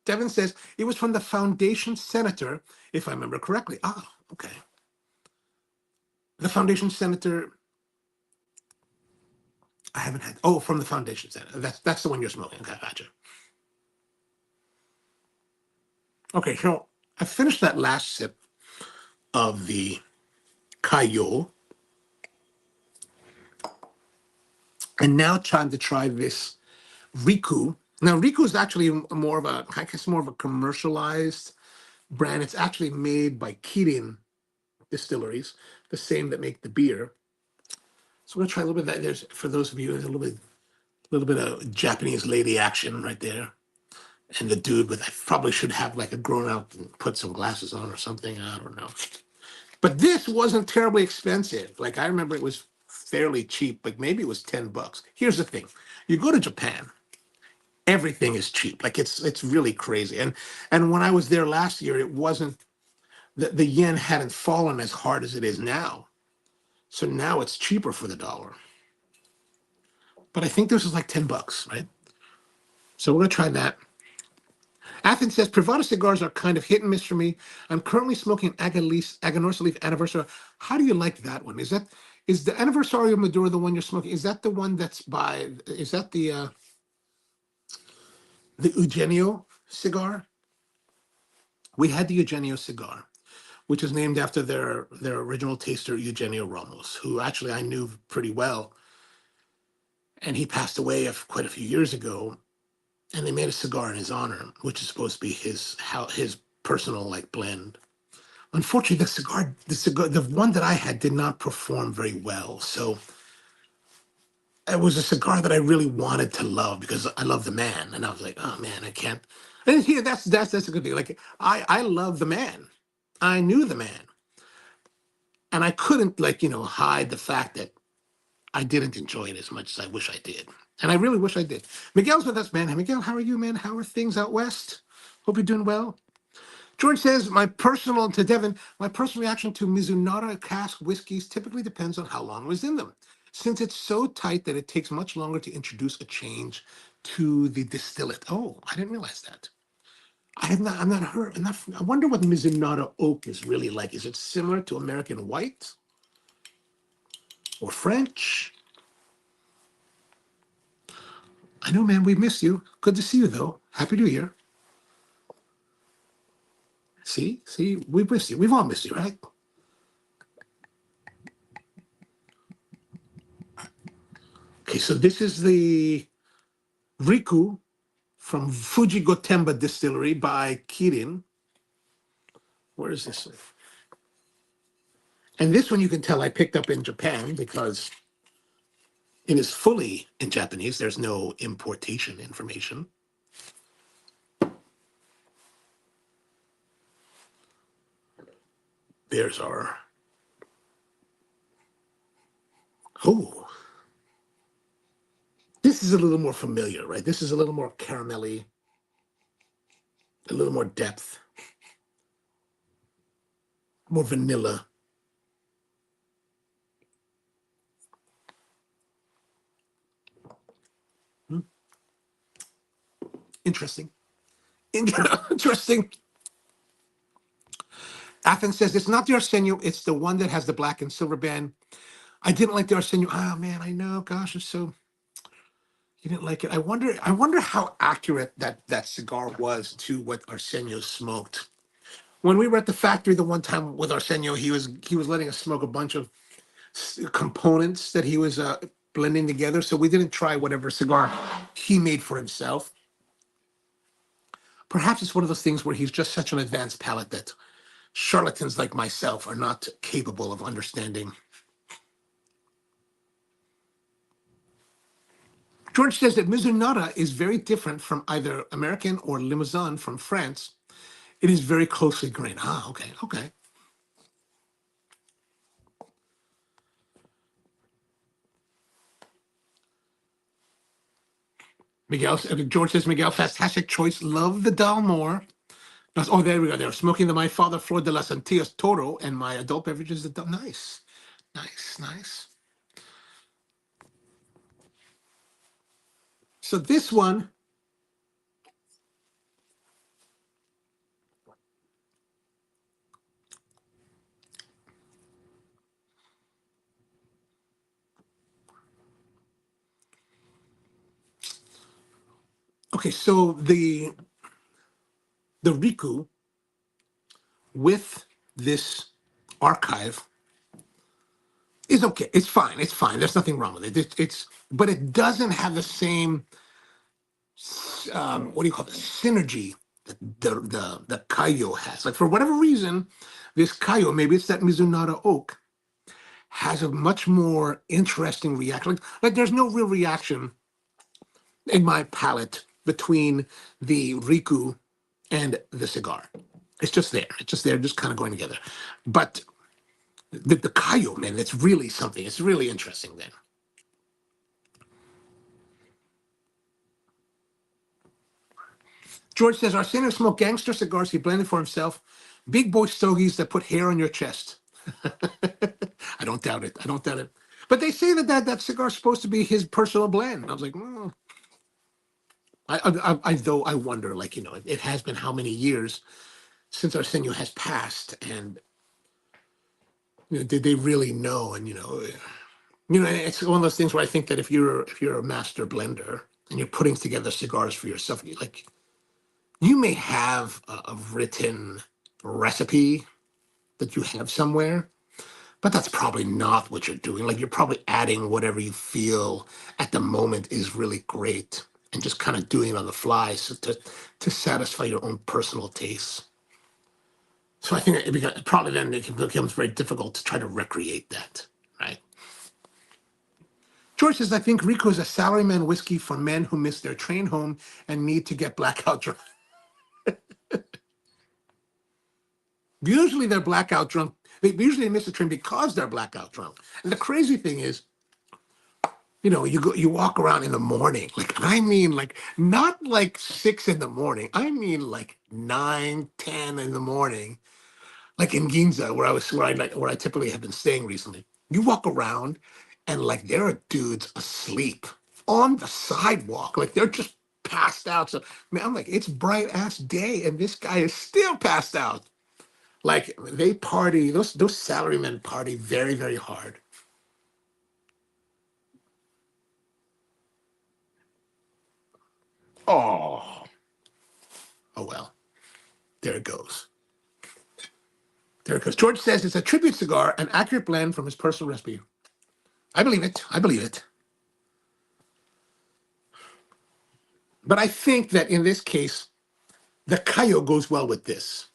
Devin says it was from the Foundation Senator, if I remember correctly. Ah, okay. The Foundation Senator. I haven't had. Oh, from the Foundation Senator. That's the one you're smoking. Okay, gotcha. Okay, so I finished that last sip of the Cayole, and now trying to try this Riku. Now, Riku is actually more of a, I guess, more of a commercialized brand. It's actually made by Kirin Distilleries, the same that make the beer. So we're gonna try a little bit of that. There's, for those of you, there's a little bit of Japanese lady action right there, and the dude with, I probably should have like a grown out and put some glasses on or something. I don't know. But this wasn't terribly expensive. Like I remember it was fairly cheap. Like maybe it was $10. Here's the thing: you go to Japan, everything is cheap. Like it's really crazy. And when I was there last year, it wasn't the yen hadn't fallen as hard as it is now. So now it's cheaper for the dollar. But I think this is like $10, right? So we're gonna try that. Athens says Privada cigars are kind of hit and miss for me. I'm currently smoking Aganorsa Leaf Anniversary. How do you like that one? Is the Anniversary of Maduro the one you're smoking? Is that the one that's by? Is that the Eugenio cigar? We had the Eugenio cigar, which is named after their original taster Eugenio Ramos, who actually I knew pretty well, and he passed away quite a few years ago. And they made a cigar in his honor, which is supposed to be his personal like blend. Unfortunately, the one that I had did not perform very well. So it was a cigar that I really wanted to love because I love the man, and I was like, oh man, I can't. And here, that's a good thing. Like I love the man, I knew the man, and I couldn't hide the fact that I didn't enjoy it as much as I wish I did, and I really wish I did. Miguel's with us, man. Hey, Miguel, how are you, man? How are things out west? Hope you're doing well. George says, to Devin, my personal reaction to Mizunara cask whiskeys typically depends on how long it was in them, since it's so tight that it takes much longer to introduce a change to the distillate. Oh, I didn't realize that. I'm not heard, I wonder what Mizunara oak is really like. Is it similar to American white or French? I know, man, we missed you. Good to see you, though. Happy New Year. See, we missed you. We've all missed you, right? Okay, so this is the Riku from Fuji Gotemba Distillery by Kirin. Where is this? And this one you can tell I picked up in Japan because it is fully in Japanese. There's no importation information. There's our... Oh, this is a little more familiar, right? This is a little more caramelly, a little more depth, more vanilla. Interesting. Interesting. Athens says it's not the Arsenio, it's the one that has the black and silver band. I didn't like the Arsenio. Oh man, I know. Gosh, it's so you didn't like it. I wonder how accurate that cigar was to what Arsenio smoked. When we were at the factory the one time with Arsenio, he was letting us smoke a bunch of components that he was blending together. So we didn't try whatever cigar he made for himself. Perhaps it's one of those things where he's just such an advanced palate that charlatans like myself are not capable of understanding. George says that Mizunara is very different from either American or Limousin from France. It is very closely grained. Ah, okay, okay. George says, Miguel, fantastic choice. Love the Dalmore. Oh, there we go. They're smoking the My Father Flor de las Antillas Toro, and my adult beverage is the nice, nice, nice. So this one, okay. So the Riku with this archive is okay. It's fine. It's fine. There's nothing wrong with it. But it doesn't have the same what do you call it, synergy that the Kayo has. Like for whatever reason, this Kayo, maybe it's that Mizunara oak, has a much more interesting reaction. Like there's no real reaction in my palate between the Riku and the cigar. It's just there. It's just there, just kind of going together. But the Kayo, man, it's really something. It's really interesting then. George says, Arsenio smoked gangster cigars he blended for himself. Big boy stogies that put hair on your chest. I don't doubt it. I don't doubt it. But they say that cigar's supposed to be his personal blend. I was like, though I wonder, like, it has been how many years since Arsenio has passed, and did they really know? And it's one of those things where I think that if you're a master blender and you're putting together cigars for yourself, you may have a written recipe that you have somewhere, but that's probably not what you're doing. Like you're probably adding whatever you feel at the moment is really great and just kind of doing it on the fly so to satisfy your own personal tastes. So I think probably then it becomes very difficult to try to recreate that, right? George says, I think Rico is a salaryman whiskey for men who miss their train home and need to get blackout drunk. Usually they're blackout drunk. They usually miss the train because they're blackout drunk. And the crazy thing is, you walk around in the morning, like I mean, like not like 6 in the morning. I mean, like 9, 10 in the morning, like in Ginza, where I typically have been staying recently. You walk around, and like there are dudes asleep on the sidewalk, like they're just passed out. So man, I'm like, it's bright ass day, and this guy is still passed out. Like they party, those salarymen party very, very hard. Oh, oh well, there it goes. There it goes. George says it's a tribute cigar, an accurate blend from his personal recipe. I believe it. I believe it. But I think that in this case, the Cayo goes well with this.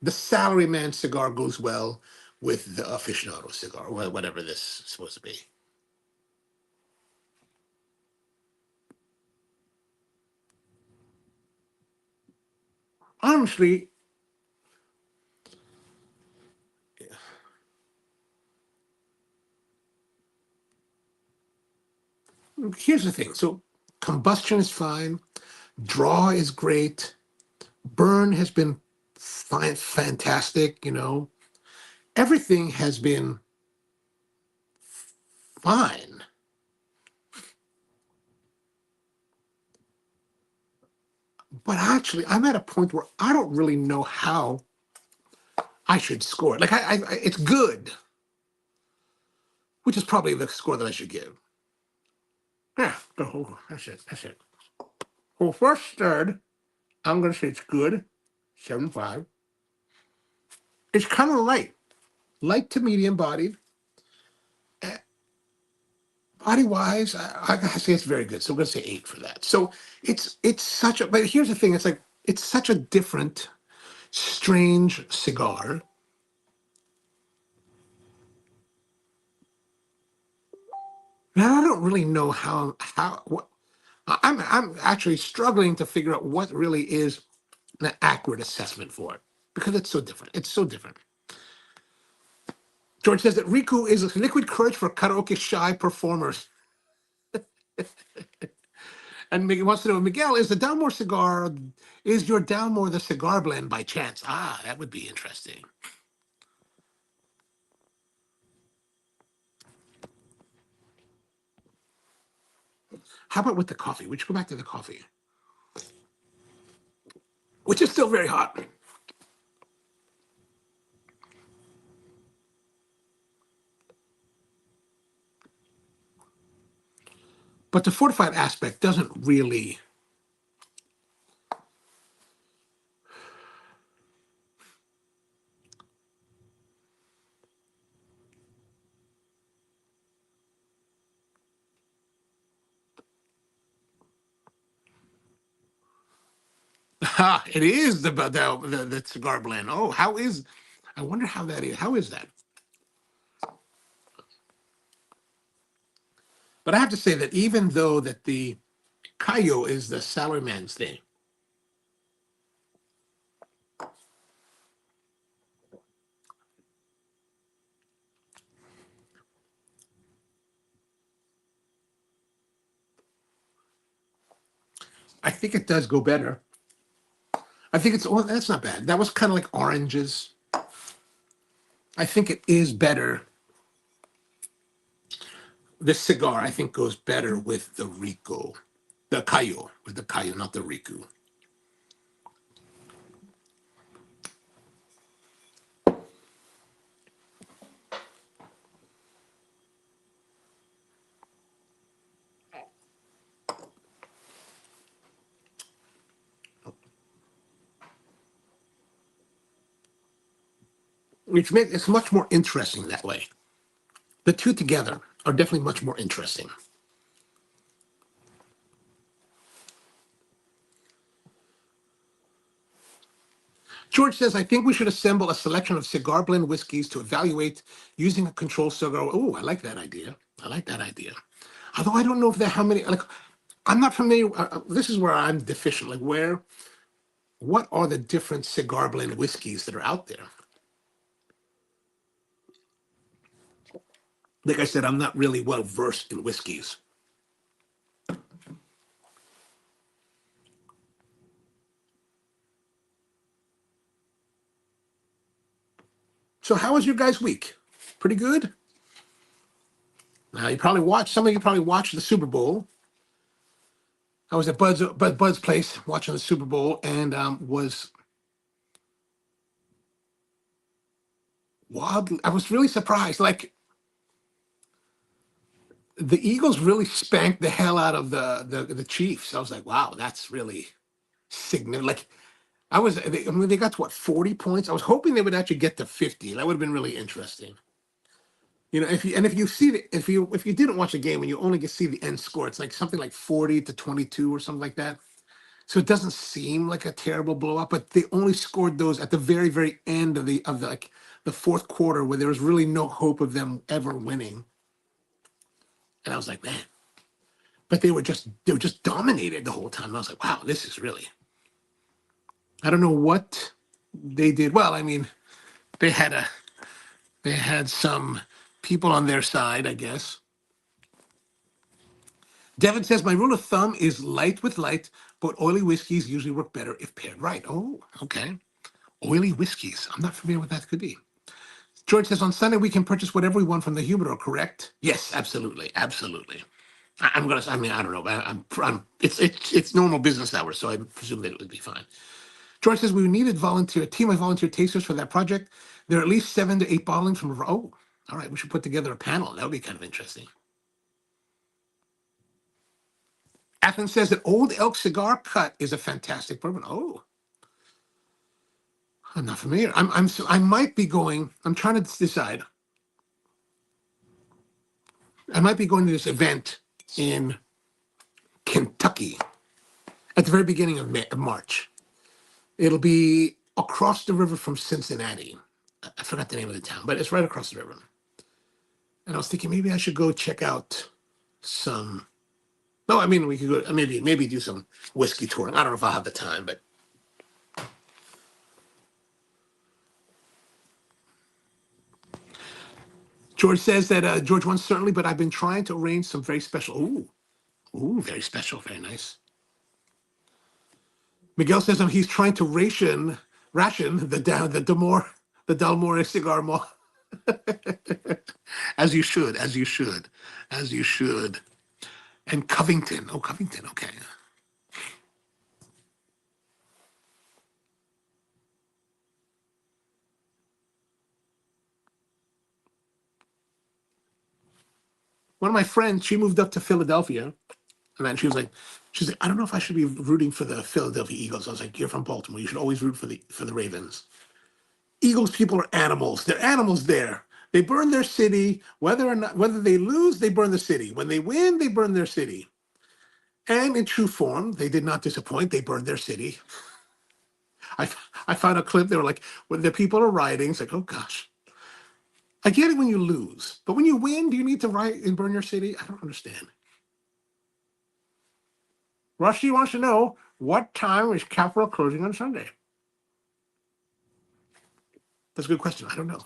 The salaryman cigar goes well with the aficionado cigar, whatever this is supposed to be. Honestly, here's the thing. So combustion is fine. Draw is great. Burn has been fine, fantastic. Everything has been fine. But actually, I'm at a point where I don't really know how I should score it. Like, it's good, which is probably the score that I should give. Yeah, that's it. That's it. Well, first third, I'm going to say it's good, 7.5. It's kind of light to medium bodied. Body wise, I gotta say it's very good. So I'm gonna say 8 for that. So it's such a. But here's the thing: it's like it's such a different, strange cigar. And I don't really know how what. I'm actually struggling to figure out what really is an accurate assessment for it because it's so different. It's so different. George says that Riku is a liquid courage for karaoke shy performers. And Miguel wants to know, Miguel, is the Dalmore cigar, is your Dalmore the cigar blend by chance? Ah, that would be interesting. How about with the coffee? We should go back to the coffee, which is still very hot. But the fortified aspect doesn't really. Ah, it is the cigar blend. Oh, how is? I wonder how that is. How is that? But I have to say that even though that the Cayo is the salaryman's thing, I think it does go better. I think it's, well, that's not bad. That was kind of like oranges. I think it is better. This cigar, I think, goes better with the Rico, the Cayo, with the Cayo, not the Riku. Which makes it's much more interesting that way. The two together are definitely much more interesting. George says, I think we should assemble a selection of cigar blend whiskeys to evaluate using a control cigar. Oh, I like that idea. I like that idea. Although I don't know if there how many, like, I'm not familiar. This is where I'm deficient. Like, what are the different cigar blend whiskeys that are out there? Like I said, I'm not really well versed in whiskeys. So, how was your guys' week? Pretty good? Now, some of you probably watched the Super Bowl. I was at Bud's place watching the Super Bowl and was wildly, I was really surprised. Like, the Eagles really spanked the hell out of the Chiefs. I was like, wow, that's really significant. Like, I mean, they got to what, 40 points? I was hoping they would actually get to 50. That would have been really interesting. You know, if you see if you didn't watch the game and you only get see the end score, it's like something like 40-22 or something like that. So it doesn't seem like a terrible blowout, but they only scored those at the very, very end of the like the fourth quarter where there was really no hope of them ever winning. And I was like, man. But they were just dominated the whole time. And I was like, wow, this is really. I don't know what they did. Well, I mean, they had a they had some people on their side, I guess. Devin says, my rule of thumb is light with light, but oily whiskeys usually work better if paired right. Oh, okay. Oily whiskeys. I'm not familiar with that could be. George says, on Sunday we can purchase whatever we want from the Humidor, correct? Yes, absolutely. Absolutely. I'm gonna. I mean, I don't know, but it's normal business hours, so I presume that it would be fine. George says we needed a team of volunteer tasters for that project. There are at least 7 to 8 bottlings from. Oh, all right. We should put together a panel. That would be kind of interesting. Athens says that Old Elk Cigar Cut is a fantastic bourbon. Oh, I'm not familiar. I might be going. I'm trying to decide. I might be going to this event in Kentucky at the very beginning of March. It'll be across the river from Cincinnati. I forgot the name of the town, but it's right across the river. And I was thinking maybe I should go check out some. No, I mean we could go maybe do some whiskey touring. I don't know if I'll have the time, but George says that George wants certainly, but I've been trying to arrange some very special. Ooh, very special, very nice. Miguel says he's trying to ration the Dalmore cigar mall. As you should, as you should, as you should. And Covington. Oh, Covington. Okay. One of my friends, she moved up to Philadelphia, and then she's like, I don't know if I should be rooting for the Philadelphia Eagles. I was like, you're from Baltimore. You should always root for the Ravens. Eagles people are animals. They're animals there. They burn their city, whether they lose, they burn the city. When they win, they burn their city. And in true form, they did not disappoint. They burned their city. I, I found a clip. They were like, when the people are rioting, it's like, oh gosh. I get it when you lose, but when you win, do you need to riot and burn your city? I don't understand. Rusty wants to know what time is Capitol closing on Sunday? That's a good question. I don't know.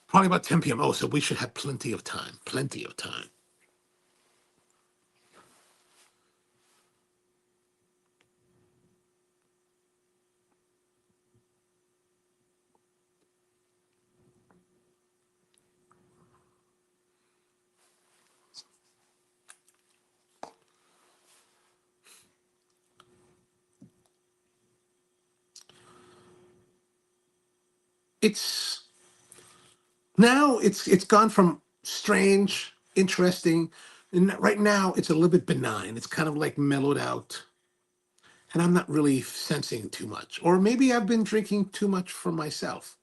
Probably about 10 p.m. Oh, so we should have plenty of time. Plenty of time. It's it's gone from strange, interesting, and right now it's a little bit benign. It's kind of like mellowed out, and I'm not really sensing too much. Or maybe I've been drinking too much for myself.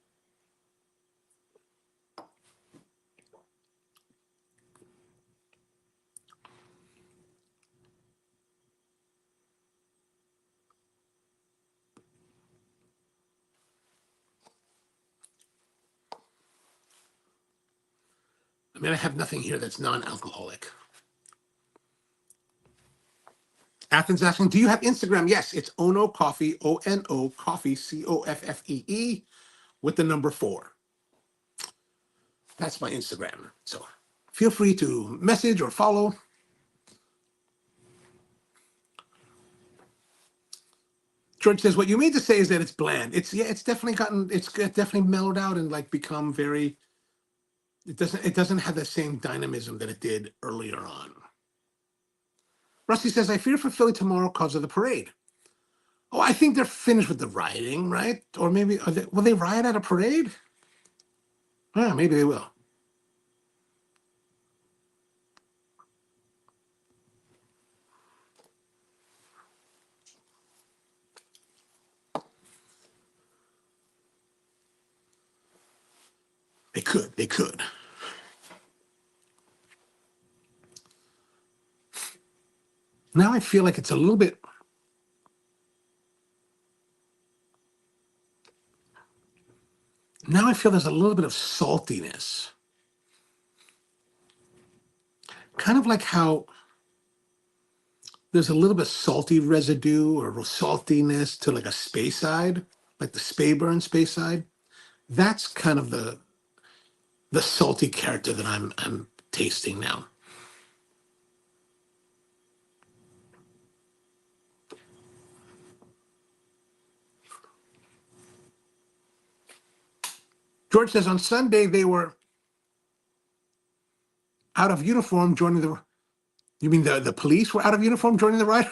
I mean, I have nothing here that's non-alcoholic. Athens asking, do you have Instagram? Yes, it's Ono Coffee, Ono Coffee, Coffee, with the number 4. That's my Instagram. So feel free to message or follow. George says, what you mean to say is that it's bland. It's definitely mellowed out and like become very, it doesn't have the same dynamism that it did earlier on. Rusty says, I fear for Philly tomorrow because of the parade. Oh, I think they're finished with the rioting, right? Or maybe, will they riot at a parade? Yeah, maybe they will. They could. Now I feel like it's a little bit, now I feel there's a little bit of saltiness. Kind of like how there's a little bit of salty residue or saltiness to like a Speyside, like the Speyburn Speyside. That's kind of the salty character that I'm tasting now. George says on Sunday they were. out of uniform joining the. You mean the police were out of uniform joining the riot?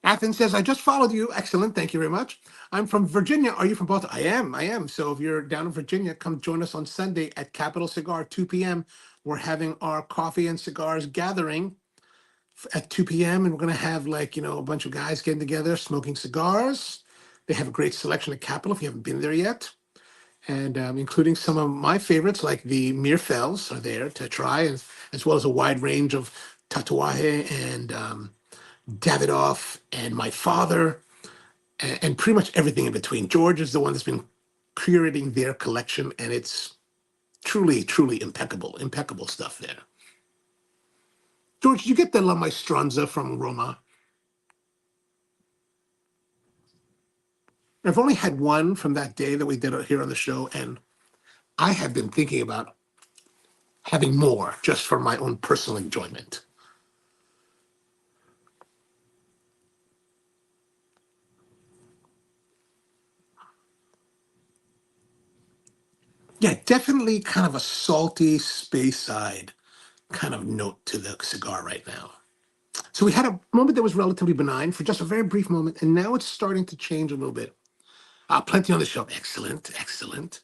Athens says, I just followed you. Excellent. Thank you very much. I'm from Virginia. Are you from Baltimore? I am. I am. So if you're down in Virginia, come join us on Sunday at Capital Cigar, 2 p.m. We're having our coffee and cigars gathering at 2 p.m. And we're going to have a bunch of guys getting together, smoking cigars. They have a great selection at Capital if you haven't been there yet. And including some of my favorites like the Mirfels are there to try, as well as a wide range of Tatuaje and Davidoff and my father and pretty much everything in between. George is the one that's been curating their collection, and it's truly, truly impeccable stuff there. George, did you get the La Maestranza from Roma? I've only had one from that day that we did it here on the show, and I have been thinking about having more just for my own personal enjoyment. Yeah, definitely kind of a salty space side kind of note to the cigar right now. So we had a moment that was relatively benign for just a very brief moment, and now it's starting to change a little bit. Plenty on the shelf. Excellent, excellent.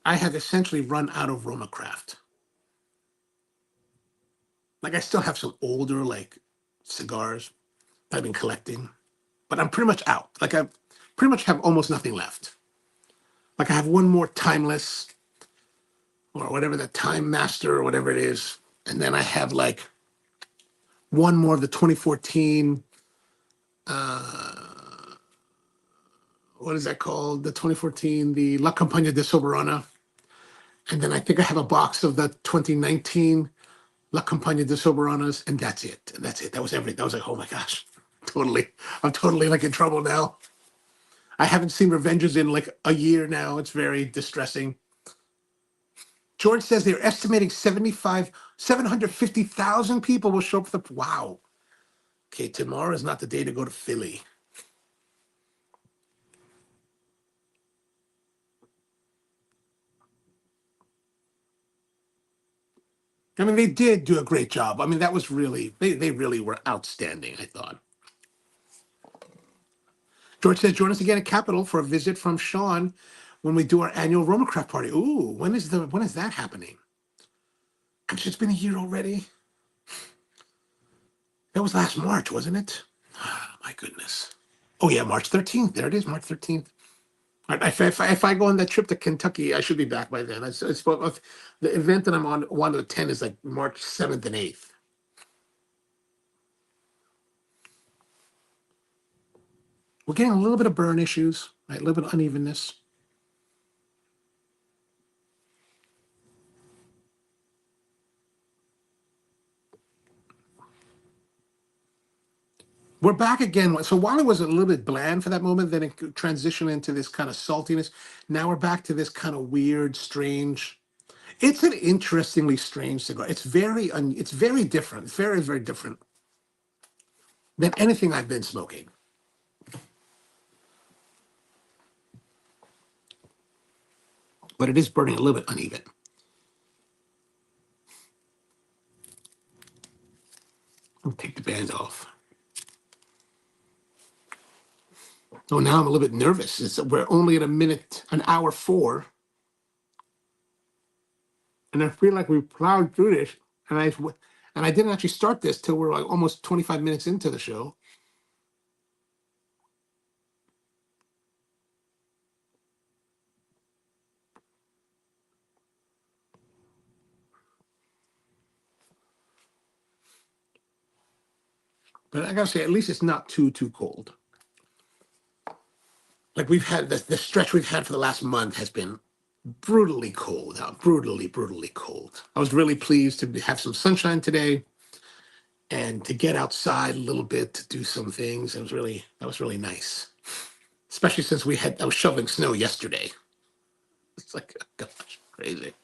I have essentially run out of Roma Craft. Like I still have some older cigars that I've been collecting, but I'm pretty much out. Like I pretty much have almost nothing left. Like I have one more Timeless or whatever, the Time Master or whatever it is, and then I have one more of the 2014. What is that called? The 2014, the La Campagna de Soberana. And then I think I have a box of the 2019 La Campagna de Soberanas, and that's it. And that's it. That was everything. I was like, oh my gosh, I'm totally in trouble now. I haven't seen Revengers in a year now. It's very distressing. George says they're estimating 750,000 people will show up for the, wow. Okay, tomorrow is not the day to go to Philly. I mean, they did do a great job. I mean, that was really, they really were outstanding, I thought. George says, join us again at Capitol for a visit from Sean when we do our annual Roma Craft party. Ooh, when is that happening? Gosh, it's been a year already. That was last March, wasn't it? Oh, my goodness. Oh, yeah, March 13th. There it is, March 13th. If I go on that trip to Kentucky, I should be back by then. The event that I'm on, one to attend is March 7th and 8th. We're getting a little bit of burn issues, right? A little bit of unevenness. We're back again. So while it was a little bit bland for that moment, then it transitioned into this kind of saltiness. Now we're back to this kind of weird, strange. It's an interestingly strange cigar. It's very different. It's very, very different than anything I've been smoking. But it is burning a little bit uneven. I'll take the band off. Oh, now I'm a little bit nervous. We're only at an hour 4. And I feel like we plowed through this. And I didn't actually start this till we're almost 25 minutes into the show. But I gotta say, at least it's not too cold. Like we've had the stretch we've had for the last month has been brutally cold, brutally cold. I was really pleased to have some sunshine today and to get outside a little bit to do some things. That was really nice, especially since I was shoveling snow yesterday. It's like, oh gosh, crazy.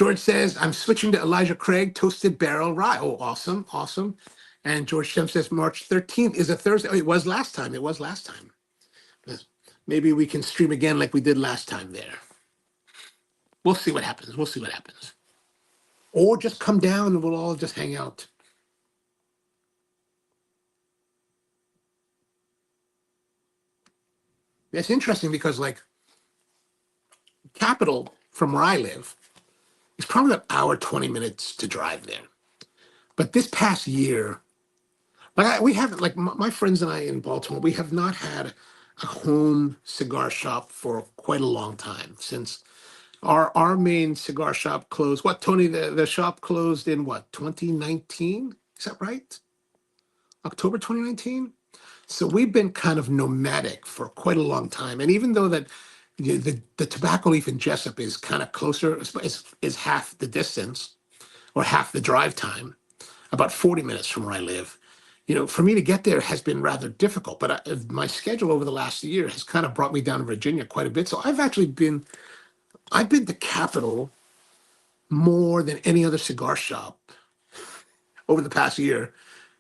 George says, I'm switching to Elijah Craig Toasted Barrel Rye. Oh, awesome, awesome. And George Shem says March 13th is a Thursday. Oh, it was last time. It was last time. Maybe we can stream again like we did last time there. We'll see what happens. We'll see what happens. Or just come down and we'll all just hang out. It's interesting because, like, Capital from where I live is probably an hour, 20 minutes to drive there. But this past year, we haven't, like, my friends and I in Baltimore, we have not had a home cigar shop for quite a long time since our main cigar shop closed. What, Tony, the shop closed in what, 2019? Is that right? October 2019? So we've been kind of nomadic for quite a long time. And even though that the tobacco leaf in Jessup is kind of closer, is half the distance or half the drive time, about 40 minutes from where I live, for me to get there has been rather difficult. But my schedule over the last year has kind of brought me down to Virginia quite a bit. So I've been to Capitol more than any other cigar shop over the past year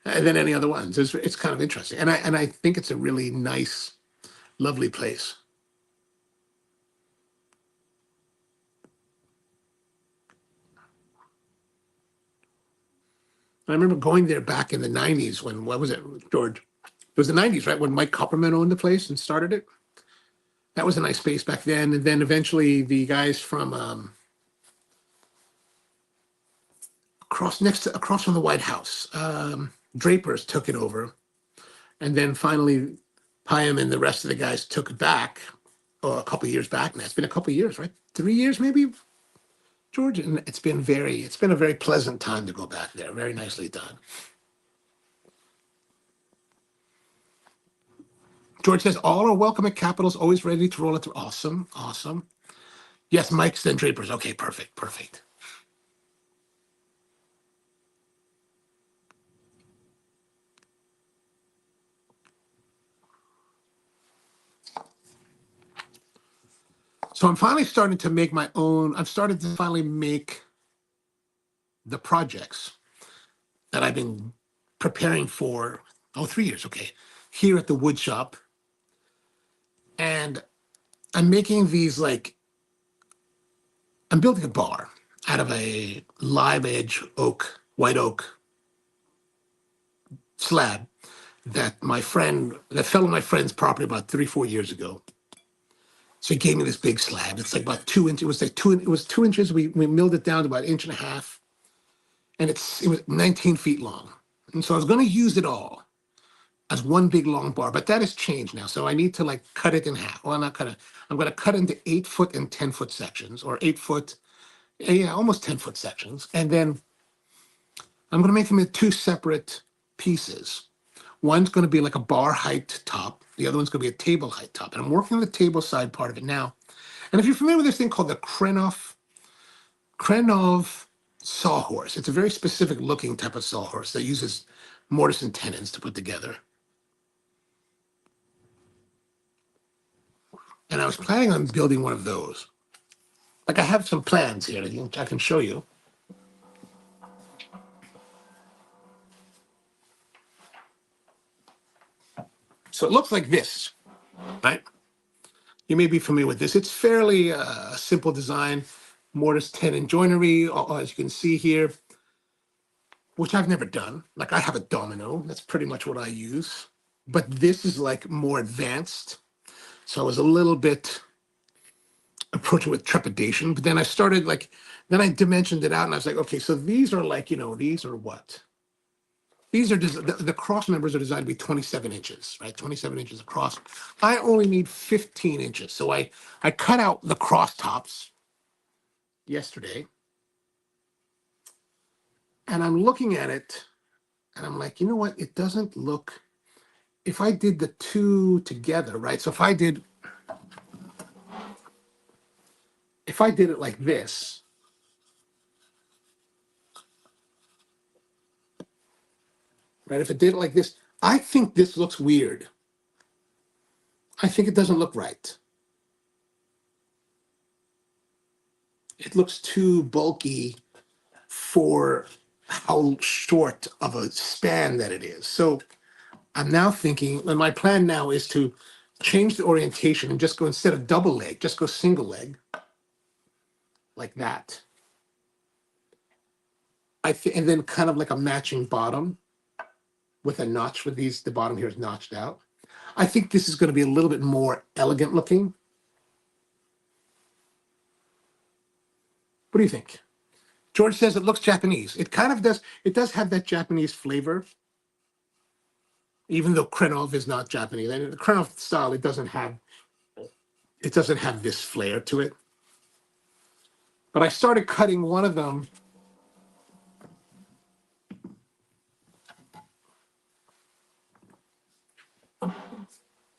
than any other ones. It's kind of interesting. And I think it's a really nice, lovely place. I remember going there back in the 90s when, what was it, George? It was the 90s, right? When Mike Copperman owned the place and started it. That was a nice space back then. And then eventually the guys from across from the White House, Drapers took it over. And then finally Pyam and the rest of the guys took it back a couple of years back now. It's been a couple of years, right? 3 years maybe, George? And it's been a very pleasant time to go back there. Very nicely done. George says, all are welcome at Capitals, always ready to roll it through. Awesome, awesome. Yes, Mike's then Drapers. Okay, perfect, perfect. So I'm finally starting to make my own. I've started to finally make the projects that I've been preparing for, 3 years, okay, here at the wood shop. And I'm making these, like, I'm building a bar out of a live edge white oak slab that fell on my friend's property about 3-4 years ago. So he gave me this big slab. It's like about 2 inches. It was 2 inches. We milled it down to about 1.5 inches. And it was 19 feet long. And so I was going to use it all as one big long bar, but that has changed now. So I need to, like, cut it in half. Well, not cut it. I'm going to cut into 8-foot and 10-foot sections, or 8-foot, yeah, almost 10-foot sections. And then I'm going to make them into 2 separate pieces. One's going to be like a bar height top. The other one's going to be a table height top. And I'm working on the table side part of it now. And if you're familiar with this thing called the Krenov sawhorse, it's a very specific looking type of sawhorse that uses mortise and tenons to put together. And I was planning on building one of those. Like, I have some plans here that I can show you. So it looks like this, right? You may be familiar with this. It's fairly simple design, mortise tenon joinery, as you can see here, which I've never done. Like, I have a domino. That's pretty much what I use. But this is, like, more advanced. So I was a little bit approaching with trepidation. But then then I dimensioned it out, and I was like, okay, so these are, like, these are what? These are the cross members are designed to be 27 inches, right? 27 inches across. I only need 15 inches. So I cut out the cross tops yesterday, and I'm looking at it, and I'm like, you know what? It doesn't look, if I did the two together, right? So if I did it like this, right? If it did it like this, I think this looks weird. I think it doesn't look right. it looks too bulky for how short of a span that it is. So I'm now thinking, and my plan now is to change the orientation and just go, instead of double leg, just go single leg like that. And then kind of like a matching bottom with a notch with these, the bottom here is notched out. I think this is going to be a little bit more elegant looking. What do you think? George says it looks Japanese. It kind of does. It does have that Japanese flavor, even though Krenov is not Japanese. And the Krenov style, it doesn't have this flair to it. But I started cutting one of them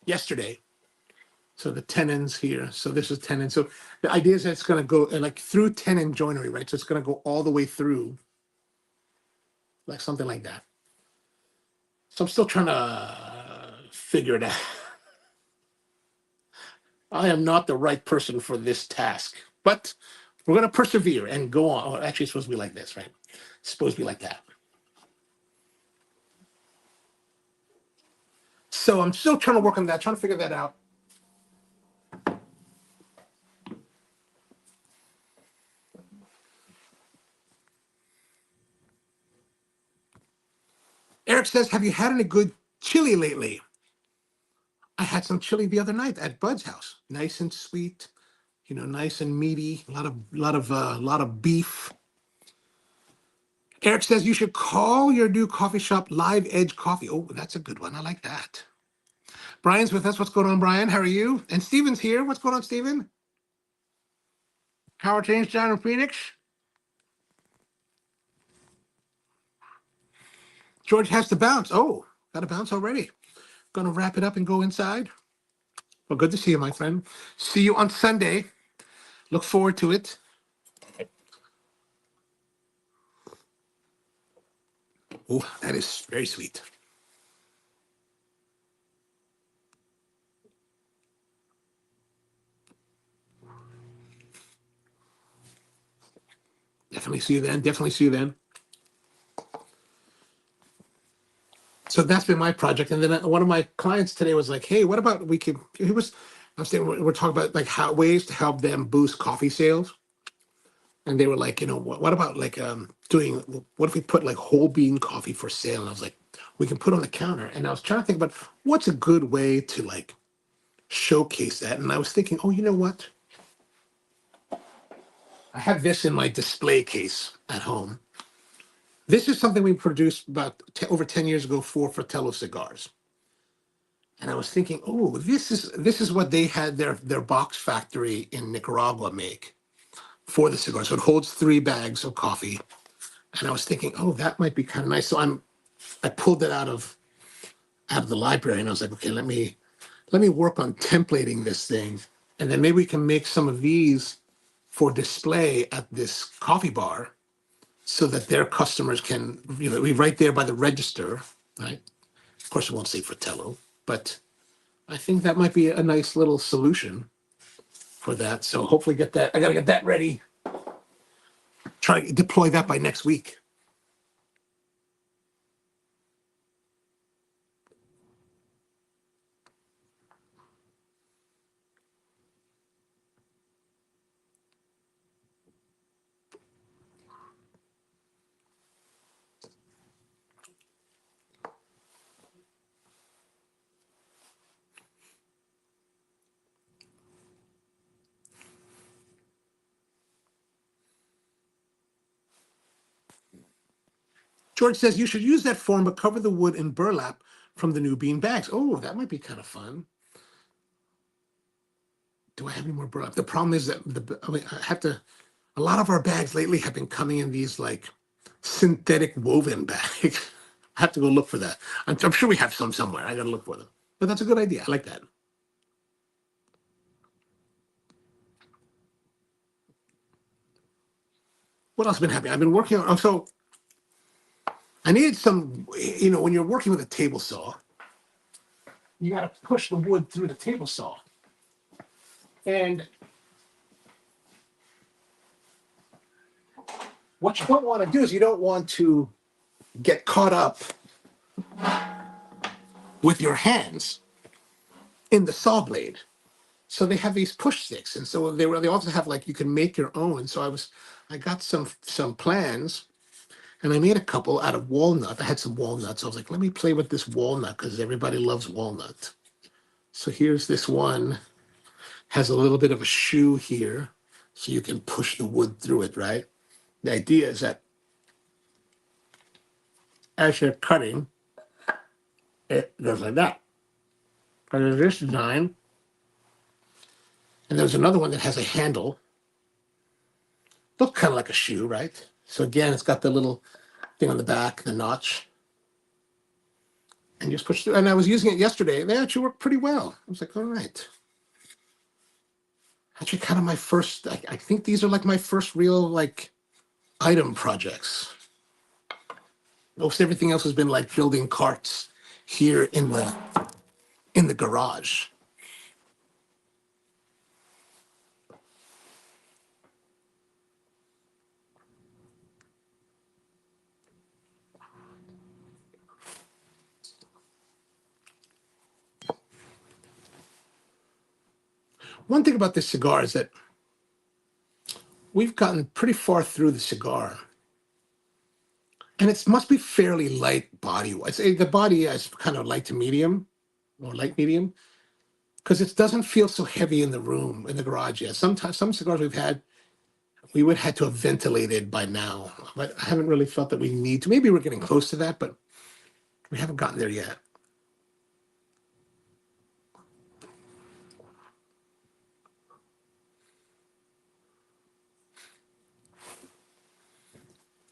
yesterday. So the tenons here. So this is tenon. So the idea is that it's going to go like through tenon joinery, right? So it's going to go all the way through, like something like that. So I'm still trying to figure it out. I am not the right person for this task, but we're going to persevere and go on. Oh, actually, it's supposed to be like this, right? It's supposed to be like that. So I'm still trying to work on that, trying to figure that out. Eric says, have you had any good chili lately? I had some chili the other night at Bud's house. Nice and sweet, you know, nice and meaty, a lot of beef. Eric says you should call your new coffee shop Live Edge Coffee. Oh, that's a good one. I like that. Brian's with us. What's going on, Brian? How are you? And Steven's here. What's going on, Steven? How are things down in Phoenix? George has to bounce. Oh, got to bounce already. Going to wrap it up and go inside. Well, good to see you, my friend. See you on Sunday. Look forward to it. Oh, that is very sweet. Definitely see you then. Definitely see you then. So that's been my project. And then one of my clients today was like, "Hey, what about we could?" I'm saying we're talking about like how ways to help them boost coffee sales. And they were like, you know, what about like doing? What if we put like whole bean coffee for sale? And I was like, we can put on the counter. And I was trying to think about what's a good way to like showcase that. And I was thinking, oh, you know what? I have this in my display case at home. This is something we produced about over 10 years ago for Fratello Cigars. And I was thinking, oh, this is what they had their box factory in Nicaragua make for the cigar. So it holds 3 bags of coffee. And I was thinking, oh, that might be kind of nice. So I pulled it out of the library and I was like, okay, let me work on templating this thing. And then maybe we can make some of these for display at this coffee bar so that their customers can, you know, be right there by the register, right? Of course, it won't say Fratello, but I think that might be a nice little solution for that. So hopefully I got to get that ready. Try to deploy that by next week. George says you should use that form, but cover the wood in burlap from the new bean bags. Oh, that might be kind of fun. Do I have any more burlap? The problem is that I have to. A lot of our bags lately have been coming in these like synthetic woven bags. I have to go look for that. I'm sure we have some somewhere. I got to look for them. But that's a good idea. I like that. What else has been happening? I've been working on. So I needed some. You know, when you're working with a table saw, you got to push the wood through the table saw. And What you don't want to do is you don't want to get caught up with your hands in the saw blade. So they have these push sticks, and so they also have like you can make your own. So I got some plans, and I made a couple out of walnut. I had some walnuts. I was like, let me play with this walnut because everybody loves walnut. So here's this one, has a little bit of a shoe here, so you can push the wood through it, right? The idea is that as you're cutting, it goes like that. And there's this design, and there's another one that has a handle. Looks kind of like a shoe, right? So again, it's got the little thing on the back, the notch, and you just push through. And I was using it yesterday. They actually worked pretty well. I was like, all right. Actually, kind of my first. I think these are like my first real like item projects. Most everything else has been like building carts here in the garage. One thing about this cigar is that we've gotten pretty far through the cigar, and it must be fairly light body wise. The body is kind of light to medium or light medium because it doesn't feel so heavy in the room in the garage yet. Sometimes some cigars we've had, we would have to have ventilated by now, but I haven't really felt that we need to. Maybe we're getting close to that, but we haven't gotten there yet.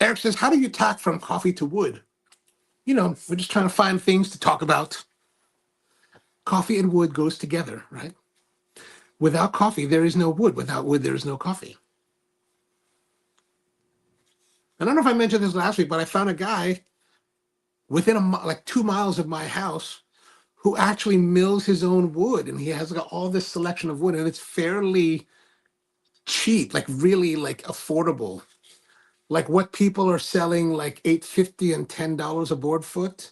Eric says, how do you tack from coffee to wood? You know, we're just trying to find things to talk about. Coffee and wood goes together, right? Without coffee, there is no wood. Without wood, there is no coffee. I don't know if I mentioned this last week, but I found a guy within like 2 miles of my house who actually mills his own wood, and he has got all this selection of wood, and it's fairly cheap, like really like affordable. Like what people are selling like $8.50 and $10 a board foot.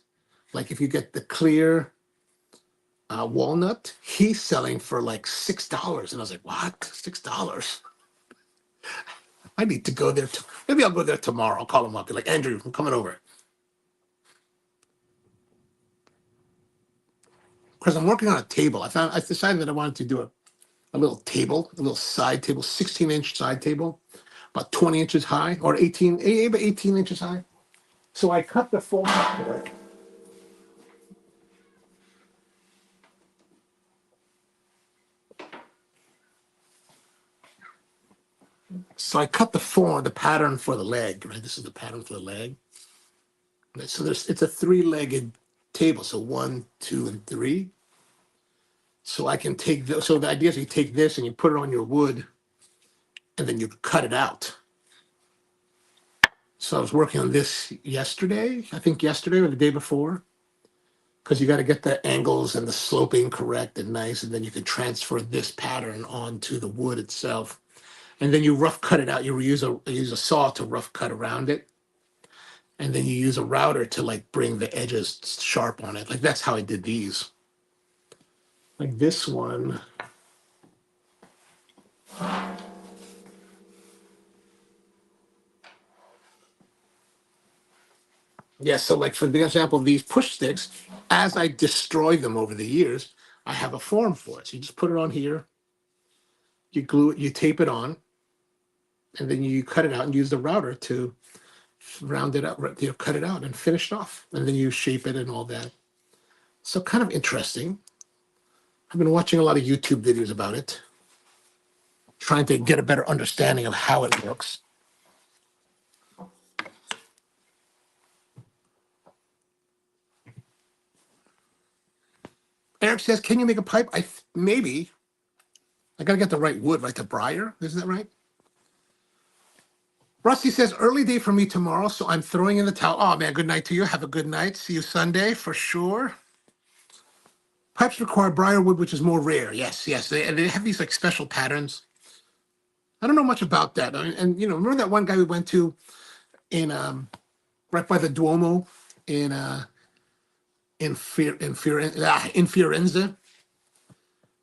Like if you get the clear walnut, he's selling for like $6. And I was like, what? $6? I need to go there. Maybe I'll go there tomorrow. I'll call him up. Be like, Andrew, I'm coming over. Because I'm working on a table. I decided that I wanted to do a little table, a little side table, 16-inch side table, about 20 inches high, or 18 inches high. So I cut the form for it. So I cut the pattern for the leg, right? This is the pattern for the leg. So it's a 3-legged table. So 1, 2, and 3. So I can take so the idea is you take this and you put it on your wood and then you cut it out. So I was working on this yesterday, I think yesterday or the day before, because you got to get the angles and the sloping correct and nice, and then you can transfer this pattern onto the wood itself. And then you rough cut it out. You use a saw to rough cut around it. And then you use a router to like bring the edges sharp on it. Like that's how I did these. Like this one. Yeah, so like for the example, these push sticks, as I destroy them over the years, I have a form for it. So you just put it on here, you glue it, you tape it on, and then you cut it out and use the router to round it up, you know, cut it out and finish it off. And then you shape it and all that. So kind of interesting. I've been watching a lot of YouTube videos about it, trying to get a better understanding of how it works. Eric says, can you make a pipe? Maybe. I got to get the right wood, right? The briar. Isn't that right? Rusty says, early day for me tomorrow, so I'm throwing in the towel. Oh, man, good night to you. Have a good night. See you Sunday for sure. Pipes require briar wood, which is more rare. Yes, yes. They have these like special patterns. I don't know much about that. I mean, and, you know, remember that one guy we went to in right by the Duomo in in Firenze.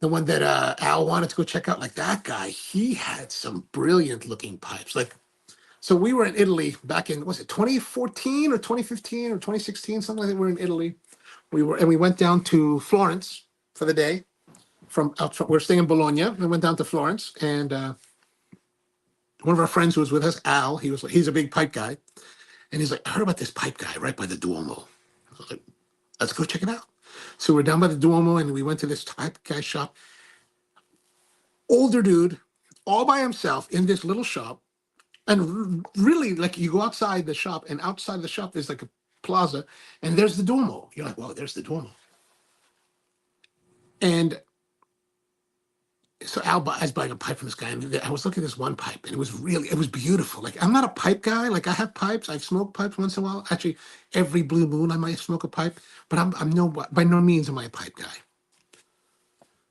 The one that Al wanted to go check out, like that guy, he had some brilliant looking pipes. Like, so we were in Italy back in, was it 2014 or 2015 or 2016, something like that. We were in Italy. We went down to Florence for the day. We were staying in Bologna. We went down to Florence, and one of our friends who was with us, Al, he's a big pipe guy, and he's like, I heard about this pipe guy right by the Duomo. I was like, let's go check it out. So we're down by the Duomo, and we went to this pipe guy shop. Older dude, all by himself in this little shop. And really, like, you go outside the shop, and outside the shop there's like a plaza, and there's the Duomo. You're like, "Whoa, there's the Duomo." And so I was buying a pipe from this guy, and I was looking at this one pipe, and it was beautiful. Like, I'm not a pipe guy. Like, I have pipes. I smoke pipes once in a while. Actually, every blue moon I might smoke a pipe, but by no means am I a pipe guy.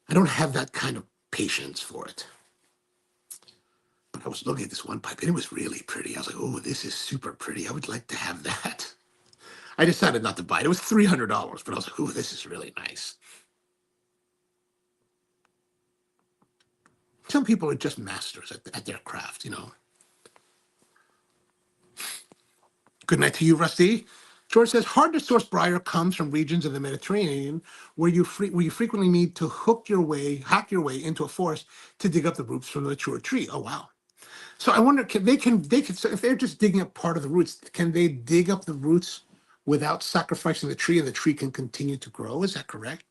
I don't have that kind of patience for it. But I was looking at this one pipe, and it was really pretty. I was like, "Oh, this is super pretty. I would like to have that." I decided not to buy it. It was $300, but I was like, "Oh, this is really nice." Some people are just masters at their craft, you know. Good night to you, Rusty. George says, hard to source briar comes from regions of the Mediterranean where you frequently need to hack your way into a forest to dig up the roots from the mature tree. Oh, wow. So I wonder, so if they're just digging up part of the roots, can they dig up the roots without sacrificing the tree, and the tree can continue to grow? Is that correct?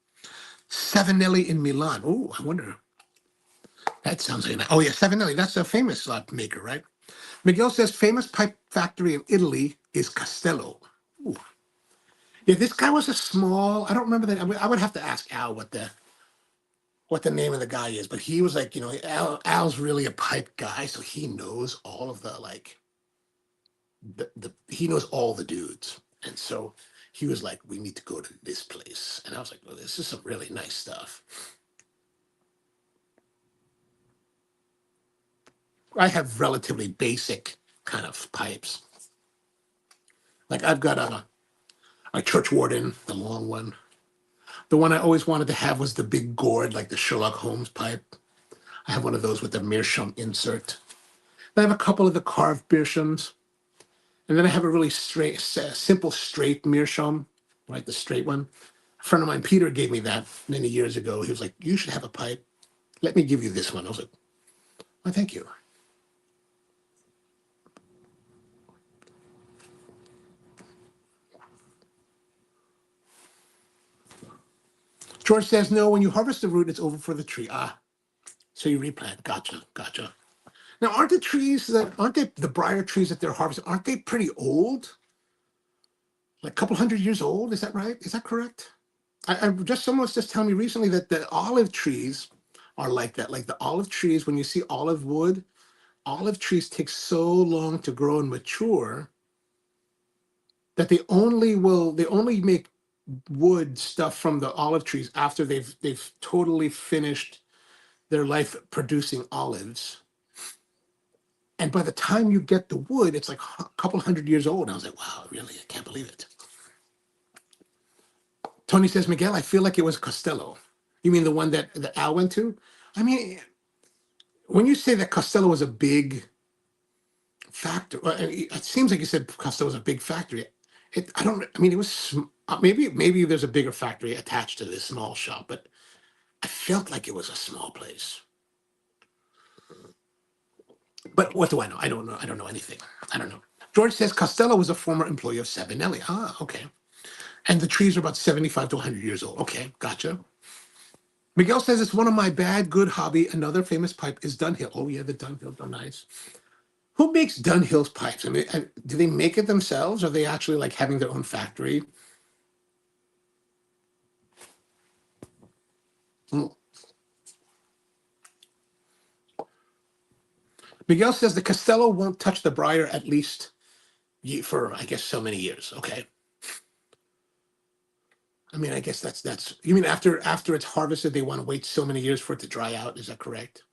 Savinelli in Milan. Oh, I wonder. That sounds like oh yeah, Savinelli. That's a famous maker, right? Miguel says famous pipe factory in Italy is Castello. Ooh. Yeah, this guy was a small. I don't remember that. I would have to ask Al what the name of the guy is, but he was like, Al's really a pipe guy, so he knows all of the like he knows all the dudes, and so he was like, we need to go to this place, and I was like, well, this is some really nice stuff. I have relatively basic kind of pipes. Like I've got a church warden, the long one. The one I always wanted to have was the big gourd, like the Sherlock Holmes pipe. I have one of those with the meerschaum insert. Then I have a couple of the carved meerschaums. And then I have a really simple straight meerschaum, right? The straight one. A friend of mine, Peter, gave me that many years ago. He was like, you should have a pipe. Let me give you this one. I was like, oh, thank you. George says, no, when you harvest the root, it's over for the tree. Ah, so you replant. Gotcha. Now, aren't they the briar trees that they're harvesting, aren't they pretty old? Like a couple hundred years old? Is that right? Is that correct? Someone was just telling me recently that the olive trees are like that. Like the olive trees, when you see olive trees take so long to grow and mature that they only make wood stuff from the olive trees after they've totally finished their life producing olives. And by the time you get the wood, it's like a couple hundred years old. And I was like, wow, really? I can't believe it. Tony says, Miguel, I feel like it was Costello. You mean the one that Al went to? I mean, when you say that Costello was a big factor, it seems like you said Costello was a big factory. It was, maybe there's a bigger factory attached to this small shop, but I felt like it was a small place. But what do I know? I don't know. I don't know anything. I don't know. George says Costello was a former employee of Savinelli. Ah, okay. And the trees are about 75 to 100 years old. Okay, gotcha. Miguel says it's one of my bad, good hobby. Another famous pipe is Dunhill. Oh, yeah, the Dunhill are nice. Who makes Dunhill's pipes? I mean, do they make it themselves? Or are they actually like having their own factory? Mm. Miguel says the Costello won't touch the briar at least for, I guess, so many years. Okay. I mean, I guess that's. You mean after it's harvested, they want to wait so many years for it to dry out? Is that correct?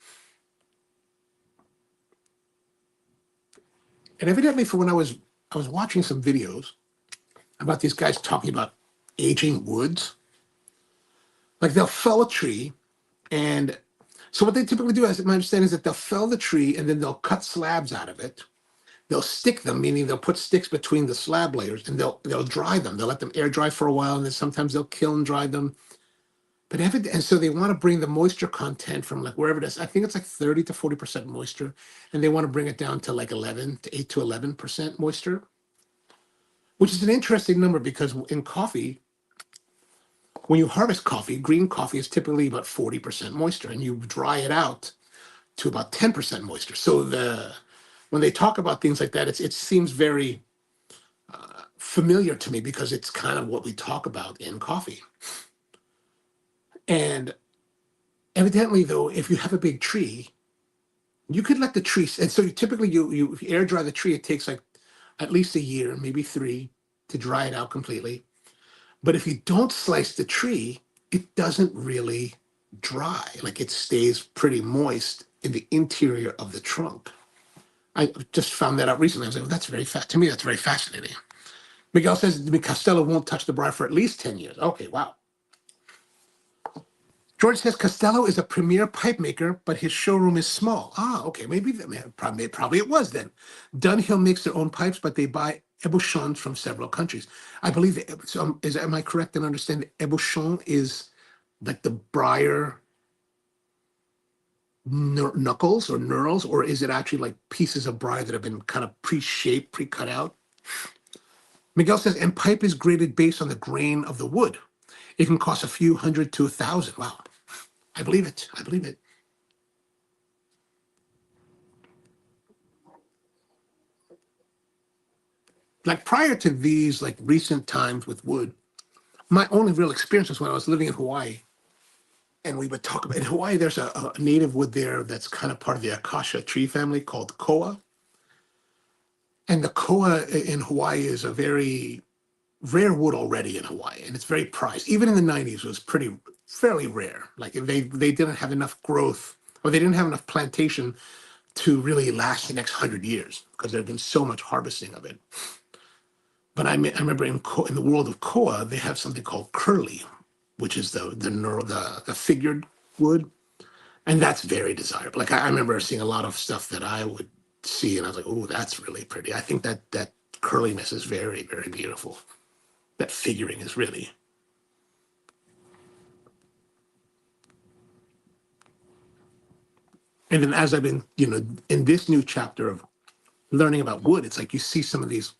And evidently, for when I was I was watching some videos about these guys talking about aging woods. Like they'll fell a tree, and so what they typically do, as my understanding, is that they'll fell the tree and then they'll cut slabs out of it. They'll stick them, meaning they'll put sticks between the slab layers, and they'll dry them. They'll let them air dry for a while, and then sometimes they'll kiln dry them. But and so they want to bring the moisture content from like wherever it is. I think it's like 30 to 40% moisture, and they want to bring it down to like 8 to 11% moisture, which is an interesting number because in coffee, when you harvest coffee, green coffee is typically about 40% moisture, and you dry it out to about 10% moisture. So when they talk about things like that, it seems very familiar to me because it's kind of what we talk about in coffee. And evidently, though, if you have a big tree, you could let the tree, and so typically you if you air dry the tree, it takes like at least a year, maybe 3, to dry it out completely. But if you don't slice the tree, it doesn't really dry. Like it stays pretty moist in the interior of the trunk. I just found that out recently. I was like, well, that's very to me, that's very fascinating. Miguel says Costello won't touch the briar for at least 10 years. Okay, wow. George says Costello is a premier pipe maker, but his showroom is small. Ah, okay, probably it was then. Dunhill makes their own pipes, but they buy ébauchons from several countries. I believe, am I correct in understanding that ébauchon is like the briar knuckles or knurls, or is it actually like pieces of briar that have been kind of pre-shaped, pre-cut out? Miguel says, and pipe is graded based on the grain of the wood. It can cost a few hundred to $1,000. Wow. I believe it. I believe it. Like prior to these like recent times with wood, my only real experience was when I was living in Hawaii. And we would talk about in Hawaii, there's a native wood there that's kind of part of the acacia tree family called koa. And the koa in Hawaii is a very rare wood already in Hawaii, and it's very prized. Even in the 90s, it was fairly rare. Like they didn't have enough growth, or they didn't have enough plantation to really last the next 100 years because there had been so much harvesting of it. But I remember in the world of koa, they have something called curly, which is the figured wood, and that's very desirable. Like I remember seeing a lot of stuff that I would see, and I was like, "Oh, that's really pretty." I think that curliness is very, very beautiful. That figuring is really. And then as I've been, in this new chapter of learning about wood, it's like you see some of these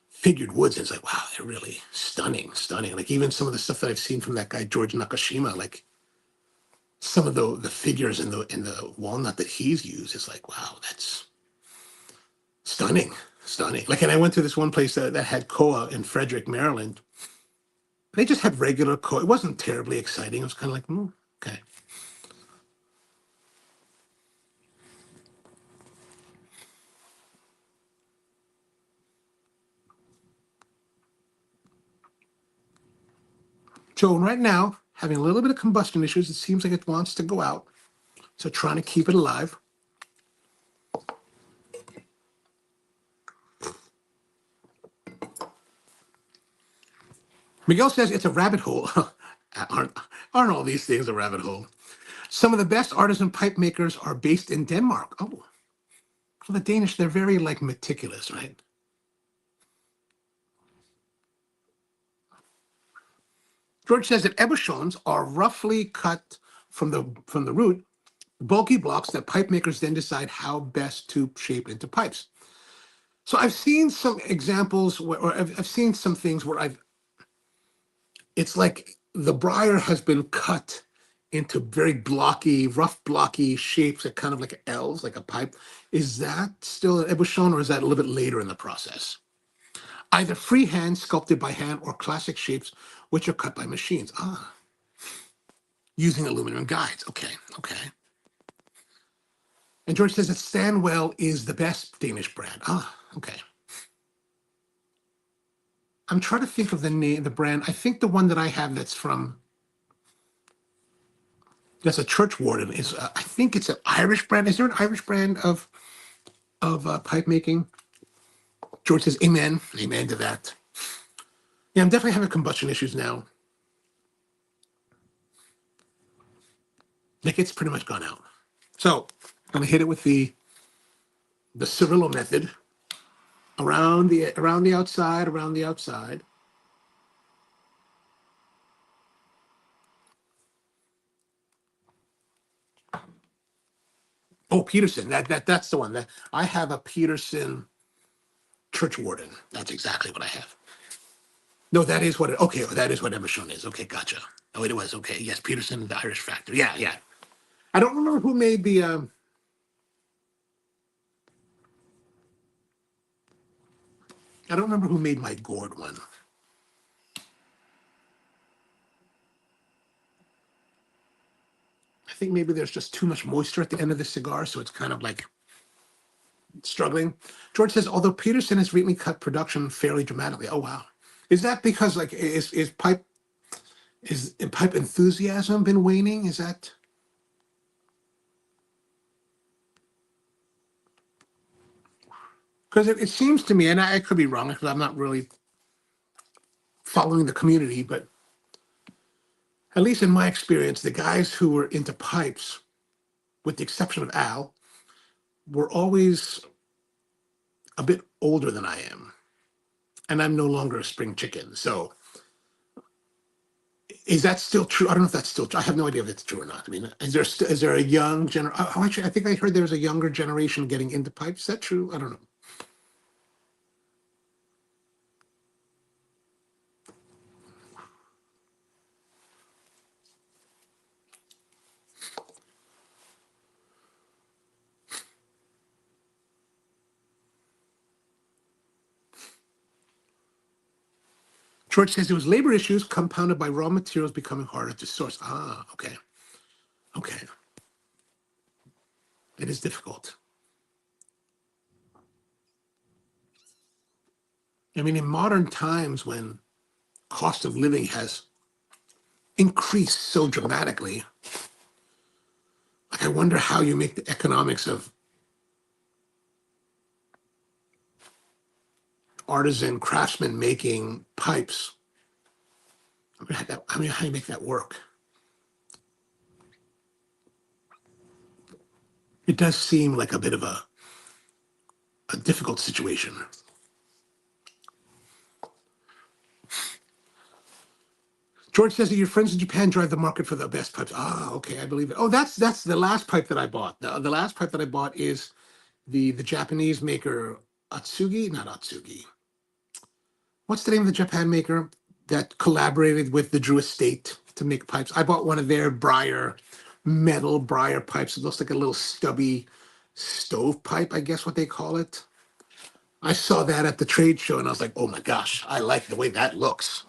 figured woods, and it's like, wow, they're really stunning, stunning. Like even some of the stuff that I've seen from that guy George Nakashima, like some of the figures in the walnut that he's used is like, wow, that's stunning, stunning. Like, and I went to this one place that had koa in Frederick, Maryland. They just had regular koa. It wasn't terribly exciting. It was kind of like, okay. So right now, having a little bit of combustion issues, it seems like it wants to go out. So trying to keep it alive. Miguel says it's a rabbit hole. aren't all these things a rabbit hole? Some of the best artisan pipe makers are based in Denmark. Oh, well, the Danish, they're very like meticulous, right? George says that ébauchons are roughly cut from the root, bulky blocks that pipe makers then decide how best to shape into pipes. So I've seen some examples or I've seen some things where it's like the briar has been cut into very blocky, rough, blocky shapes that kind of like L's, like a pipe. Is that still an ébauchon, or is that a little bit later in the process? Either freehand, sculpted by hand, or classic shapes, which are cut by machines. Ah, using aluminum guides. Okay, okay. And George says that Stanwell is the best Danish brand. Ah, okay. I'm trying to think of the name, the brand. I think the one that I have that's a church warden is. I think it's an Irish brand. Is there an Irish brand of pipe making? George says, amen. Amen to that. Yeah, I'm definitely having combustion issues now. Like, it's pretty much gone out. So I'm going to hit it with the Cirillo method. Around the outside, around the outside. Oh, Peterson. That's the one. That I have a Peterson Church Warden. That's exactly what I have. No, that is what it. Okay, that is what Emerson is. Okay, gotcha. Oh, it was okay. Yes, Peterson, the Irish Factor. Yeah, yeah. I don't remember who made the. I don't remember who made my gourd one. I think maybe there's just too much moisture at the end of the cigar, so it's kind of like struggling. George says, although Peterson has recently cut production fairly dramatically. Oh wow, is that because like is pipe enthusiasm been waning? Is that? Because it seems to me, and I could be wrong because I'm not really following the community, but at least in my experience, the guys who were into pipes, with the exception of Al, were always a bit older than I am. And I'm no longer a spring chicken. So is that still true? I don't know if that's still true. I have no idea if it's true or not. I mean, is there a young generation? Oh, actually, I think I heard there's a younger generation getting into pipes. Is that true? I don't know. George says it was labor issues compounded by raw materials becoming harder to source. Ah, okay. Okay. It is difficult. I mean, in modern times when cost of living has increased so dramatically, like I wonder how you make the economics of artisan craftsmen making pipes. I mean, how do you make that work? It does seem like a bit of a difficult situation. George says that your friends in Japan drive the market for the best pipes. Ah, okay, I believe it. Oh, that's the last pipe that I bought. The last pipe that I bought is the Japanese maker Atsugi, not Atsugi. What's the name of the Japan maker that collaborated with the Drew Estate to make pipes? I bought one of their metal briar pipes. It looks like a little stubby stove pipe, I guess what they call it. I saw that at the trade show and I was like, oh my gosh, I like the way that looks.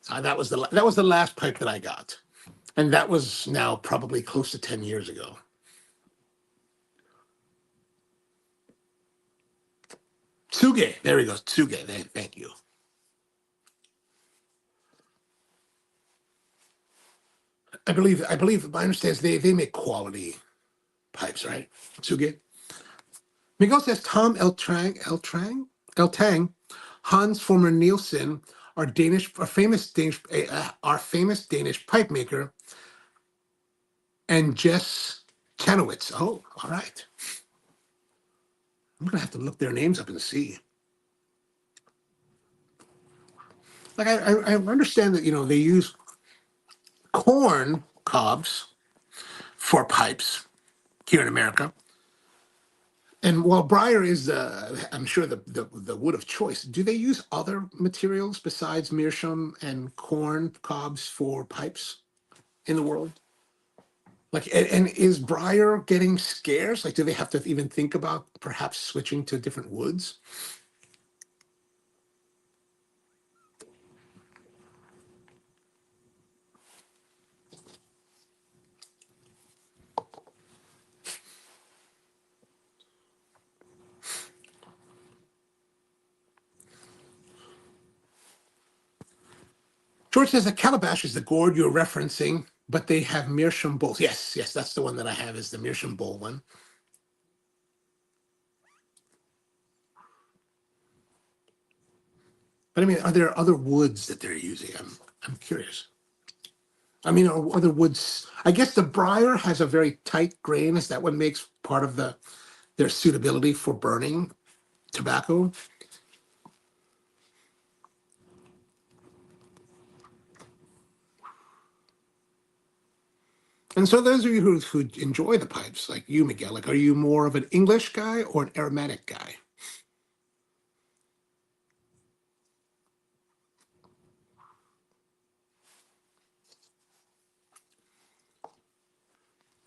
So that was the last pipe that I got. And that was now probably close to 10 years ago. Tsuge, there he goes. Tsuge, thank you. I believe my understanding is they make quality pipes, right? Tsuge. Miguel says Tom El Tang, Hans former Nielsen, our famous Danish pipe maker, and Jess Chanowitz. Oh, all right. I'm gonna have to look their names up and see. Like I understand that they use corn cobs for pipes here in America. And while briar is, I'm sure the wood of choice, do they use other materials besides meerschaum and corn cobs for pipes in the world? Like, and is briar getting scarce? Like, do they have to even think about perhaps switching to different woods? George says the calabash is the gourd you're referencing, but they have meerschaum bowls. Yes, yes, that's the one that I have is the meerschaum bowl one. But I mean, are there other woods that they're using? I'm curious. I mean, are other woods? I guess the briar has a very tight grain. Is that what makes part of their suitability for burning tobacco? And so those of you who enjoy the pipes, like you, Miguel, like, are you more of an English guy or an aromatic guy?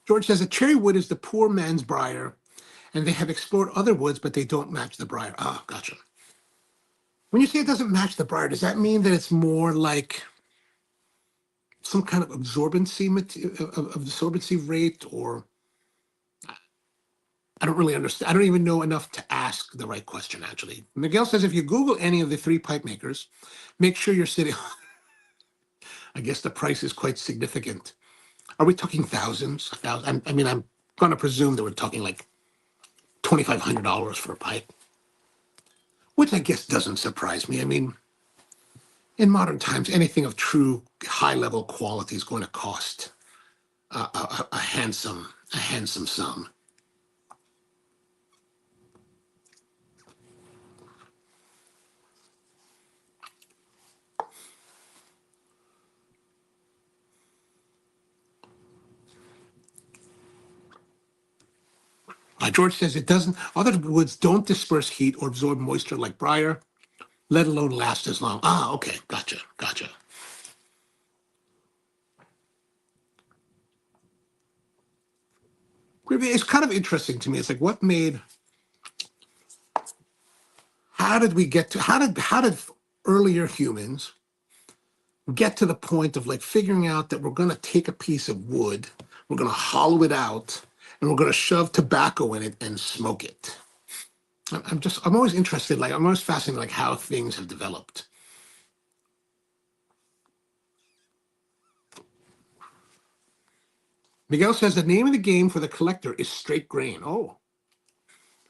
George says a cherry wood is the poor man's briar, and they have explored other woods, but they don't match the briar. Ah, gotcha. When you say it doesn't match the briar, does that mean that it's more like some kind of absorbency rate, or I don't really understand. I don't even know enough to ask the right question, actually. Miguel says if you Google any of the three pipe makers, make sure you're sitting. I guess the price is quite significant. Are we talking thousands? A thousand? I mean, I'm going to presume that we're talking like $2,500 for a pipe, which I guess doesn't surprise me. I mean, in modern times, anything of true high level quality is going to cost a handsome sum. George says it doesn't. Other woods don't disperse heat or absorb moisture like briar, let alone last as long. Ah, okay, gotcha. It's kind of interesting to me. It's like what made. How did we get to? How did earlier humans get to the point of like figuring out that we're going to take a piece of wood, we're going to hollow it out, and we're going to shove tobacco in it and smoke it? I'm always interested, like, I'm always fascinated, like, how things have developed. Miguel says the name of the game for the collector is straight grain. Oh,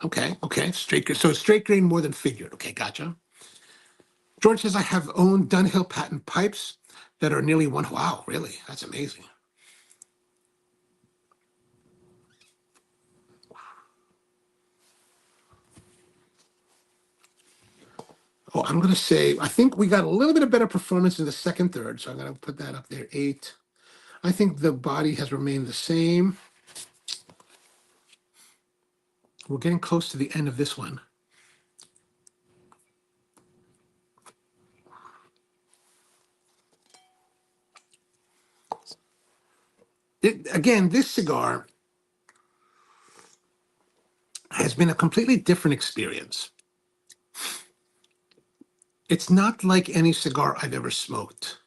okay, straight grain. So it's straight grain more than figured. Okay, gotcha. George says I have owned Dunhill patent pipes that are nearly one. Wow, really? That's amazing. Oh, I'm going to say, I think we got a little bit of better performance in the second third. So I'm going to put that up there, 8. I think the body has remained the same. We're getting close to the end of this one. Again, this cigar has been a completely different experience. It's not like any cigar I've ever smoked.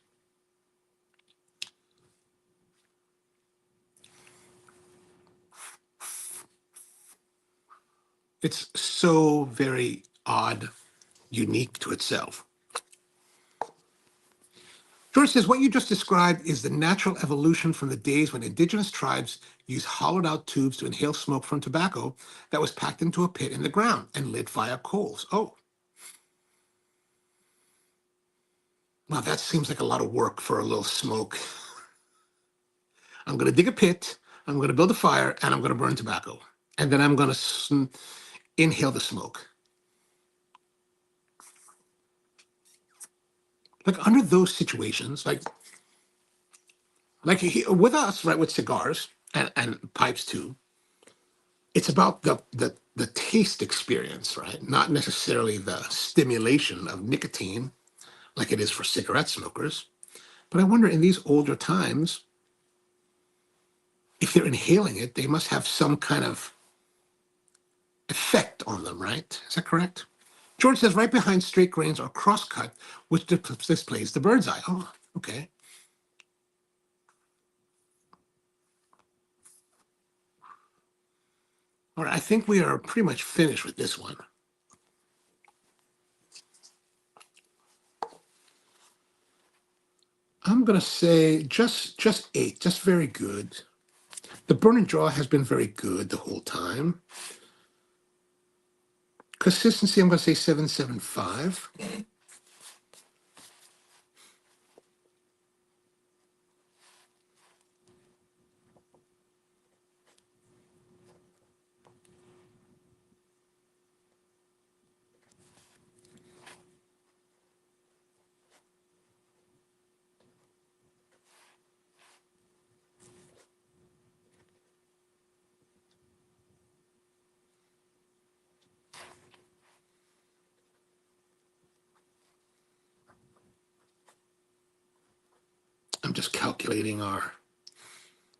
It's so very odd, unique to itself. George says, what you just described is the natural evolution from the days when indigenous tribes used hollowed out tubes to inhale smoke from tobacco that was packed into a pit in the ground and lit via coals. Oh, well, that seems like a lot of work for a little smoke. I'm going to dig a pit, I'm going to build a fire, and I'm going to burn tobacco. And then I'm going to inhale the smoke. Like under those situations, with us, right, with cigars and pipes too, it's about the taste experience, right? Not necessarily the stimulation of nicotine like it is for cigarette smokers. But I wonder in these older times, if they're inhaling it, they must have some kind of effect on them, right? Is that correct? George says right behind straight grains are crosscut, which displays the bird's eye. Oh, okay. All right, I think we are pretty much finished with this one. I'm gonna say just 8, just very good. The burn and draw has been very good the whole time. Consistency, I'm gonna say 7.75. calculating our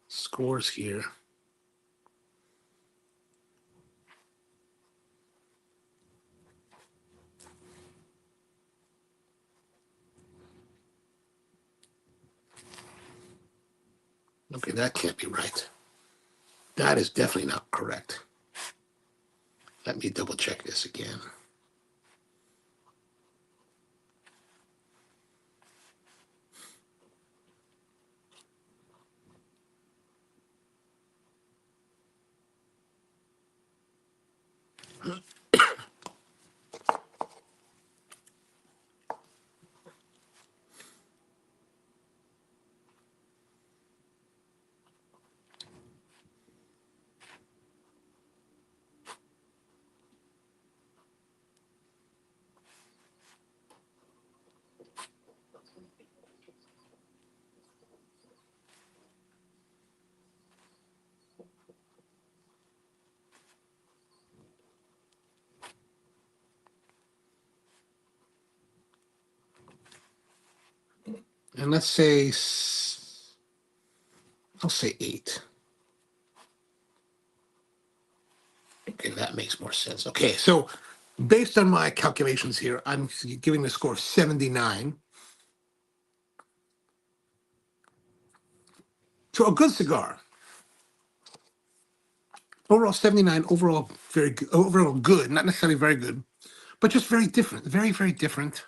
scores here. Okay, that can't be right. That is definitely not correct. Let me double check this again. And let's say, I'll say 8. Okay, that makes more sense. Okay, so based on my calculations here, I'm giving the score 79. So a good cigar. Overall 79, overall very good, overall good, not necessarily very good, but just very different, very, very different.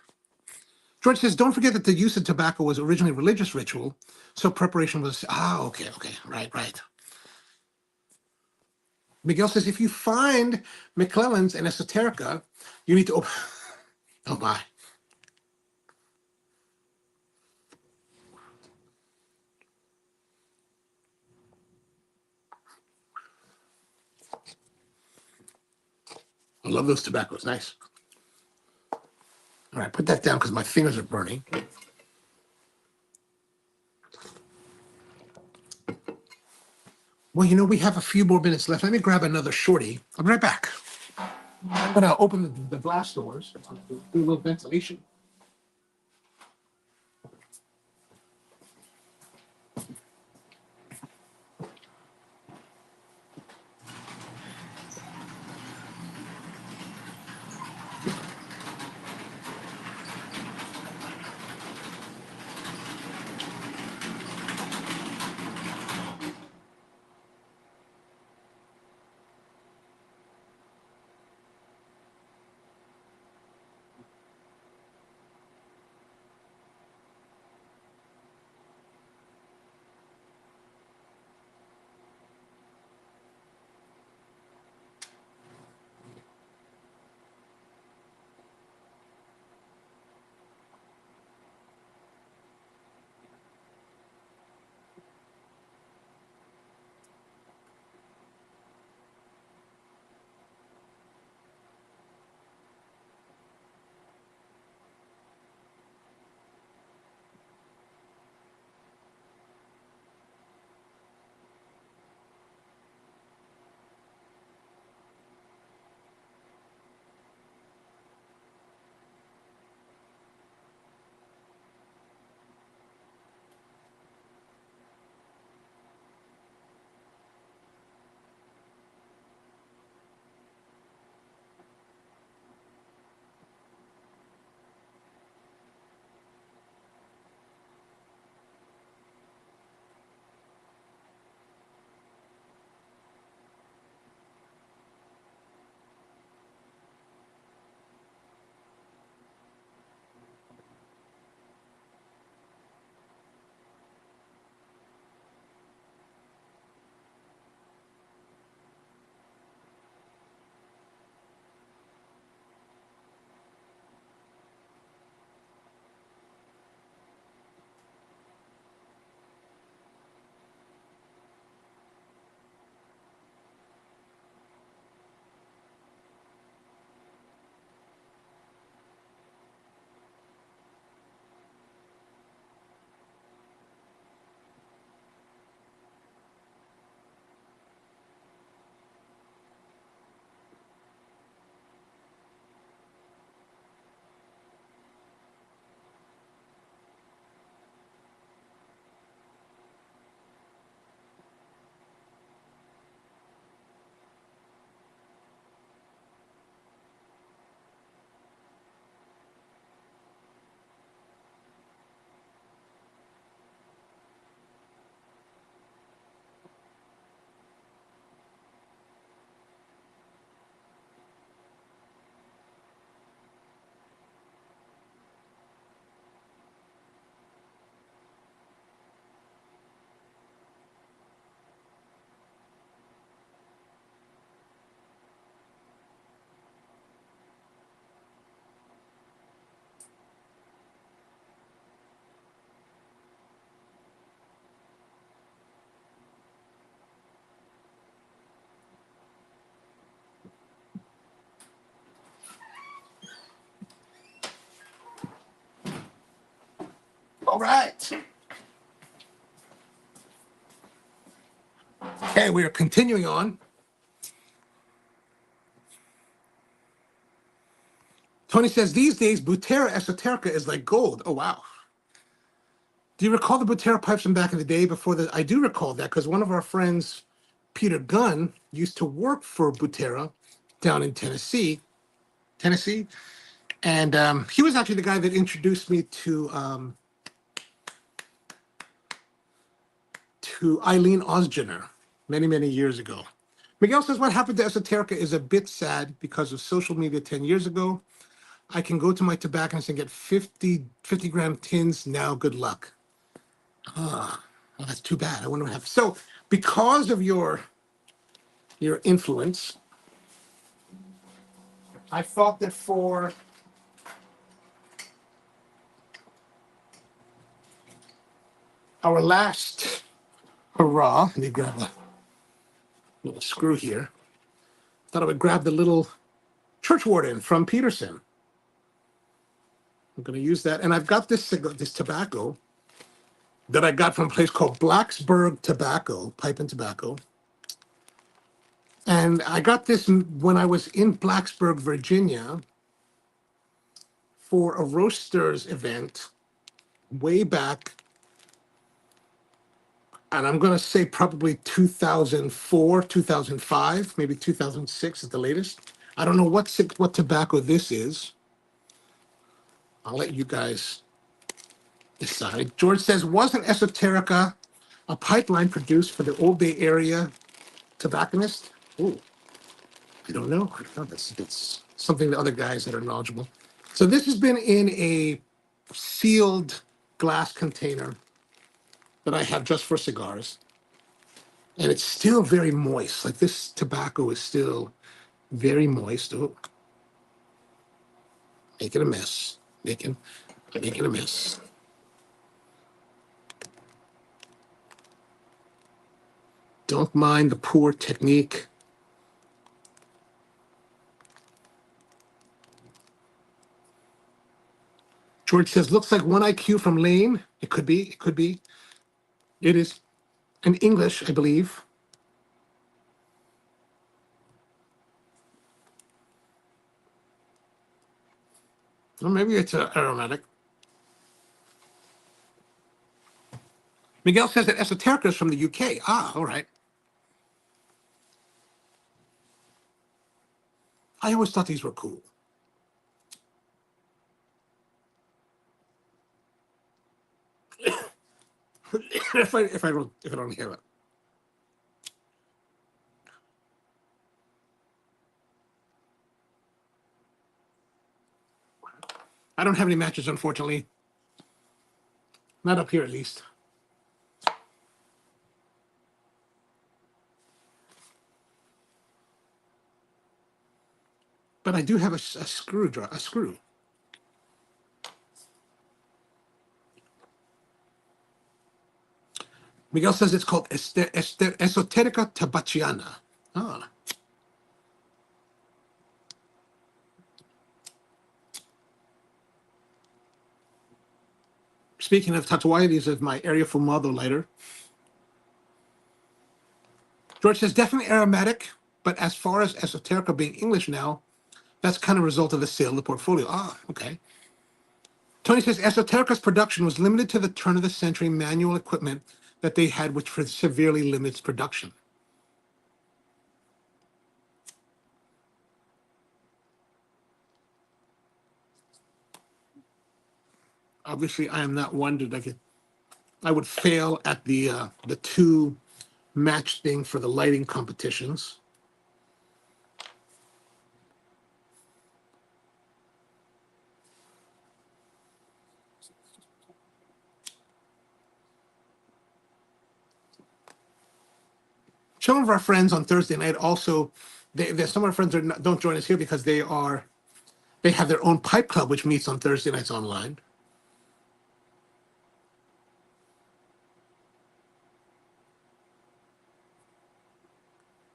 George says, don't forget that the use of tobacco was originally a religious ritual, so preparation was, okay, right. Miguel says, if you find McClellan's and Esoterica, you need to open, oh my. I love those tobaccos, nice. All right, put that down because my fingers are burning. Well, we have a few more minutes left. Let me grab another shorty. I'll be right back. I'm going to open the glass doors, do a little ventilation. All right. Okay, we are continuing on. Tony says, these days, Butera Esoterica is like gold. Oh, wow. Do you recall the Butera pipes from back in the day before the... I do recall that because one of our friends, Peter Gunn, used to work for Butera down in Tennessee. And he was actually the guy that introduced me to Eileen Osgener many, many years ago. Miguel says, what happened to Esoterica is a bit sad because of social media 10 years ago. I can go to my tobacconist and get 50-gram tins now. Good luck. Ah, well, that's too bad. I wonder what happened. So because of your influence, I thought that for our last hurrah, let me grab a little screw here. Thought I would grab the little church warden from Peterson. I'm going to use that. And I've got this tobacco that I got from a place called Blacksburg Tobacco, Pipe and Tobacco. And I got this when I was in Blacksburg, Virginia, for a roasters event way back. And I'm going to say probably 2004, 2005, maybe 2006 at the latest. I don't know what tobacco this is. I'll let you guys decide. George says, wasn't Esoterica a pipeline produced for the Old Bay area tobacconist? Oh, I don't know. That's something the other guys that are knowledgeable. So this has been in a sealed glass container that I have just for cigars. And it's still very moist. Like this tobacco is still very moist. Oh, making a mess. Making a mess. Don't mind the poor technique. George says, looks like one IQ from Lane. It could be. It could be. It is in English, I believe. Or maybe it's aromatic. Miguel says that Esoterica is from the UK. Ah, all right. I always thought these were cool. if I don't hear it. I don't have any matches, unfortunately. Not up here, at least. But I do have a screw. Miguel says it's called Esoterica Tabaciana. Ah. Speaking of Tatuaya, these are my Area Fumado lighter. George says definitely aromatic, but as far as Esoterica being English now, that's kind of a result of the sale of the portfolio. Ah, okay. Tony says Esoterica's production was limited to the turn of the century manual equipment that they had, which severely limits production. Obviously, I am not one to I would fail at the two match thing for the lighting competitions. Some of our friends on Thursday night also, there's some of our friends that don't join us here because they have their own pipe club, which meets on Thursday nights online.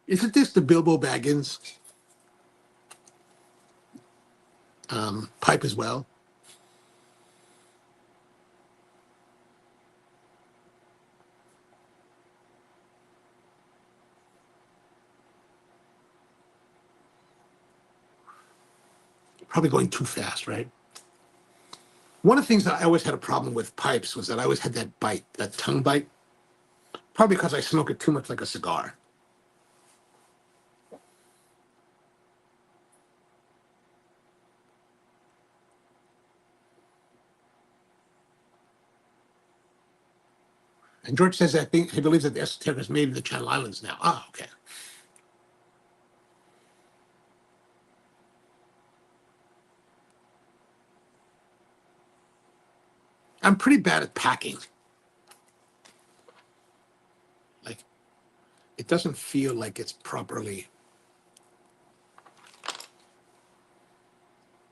Isn't this the Bilbo Baggins pipe as well? Probably going too fast, right? One of the things that I always had a problem with pipes was that I always had that bite, that tongue bite. Probably because I smoke it too much like a cigar. And George says that he believes that the esoteric is made in the Channel Islands now. Ah, okay. I'm pretty bad at packing. Like, it doesn't feel like it's properly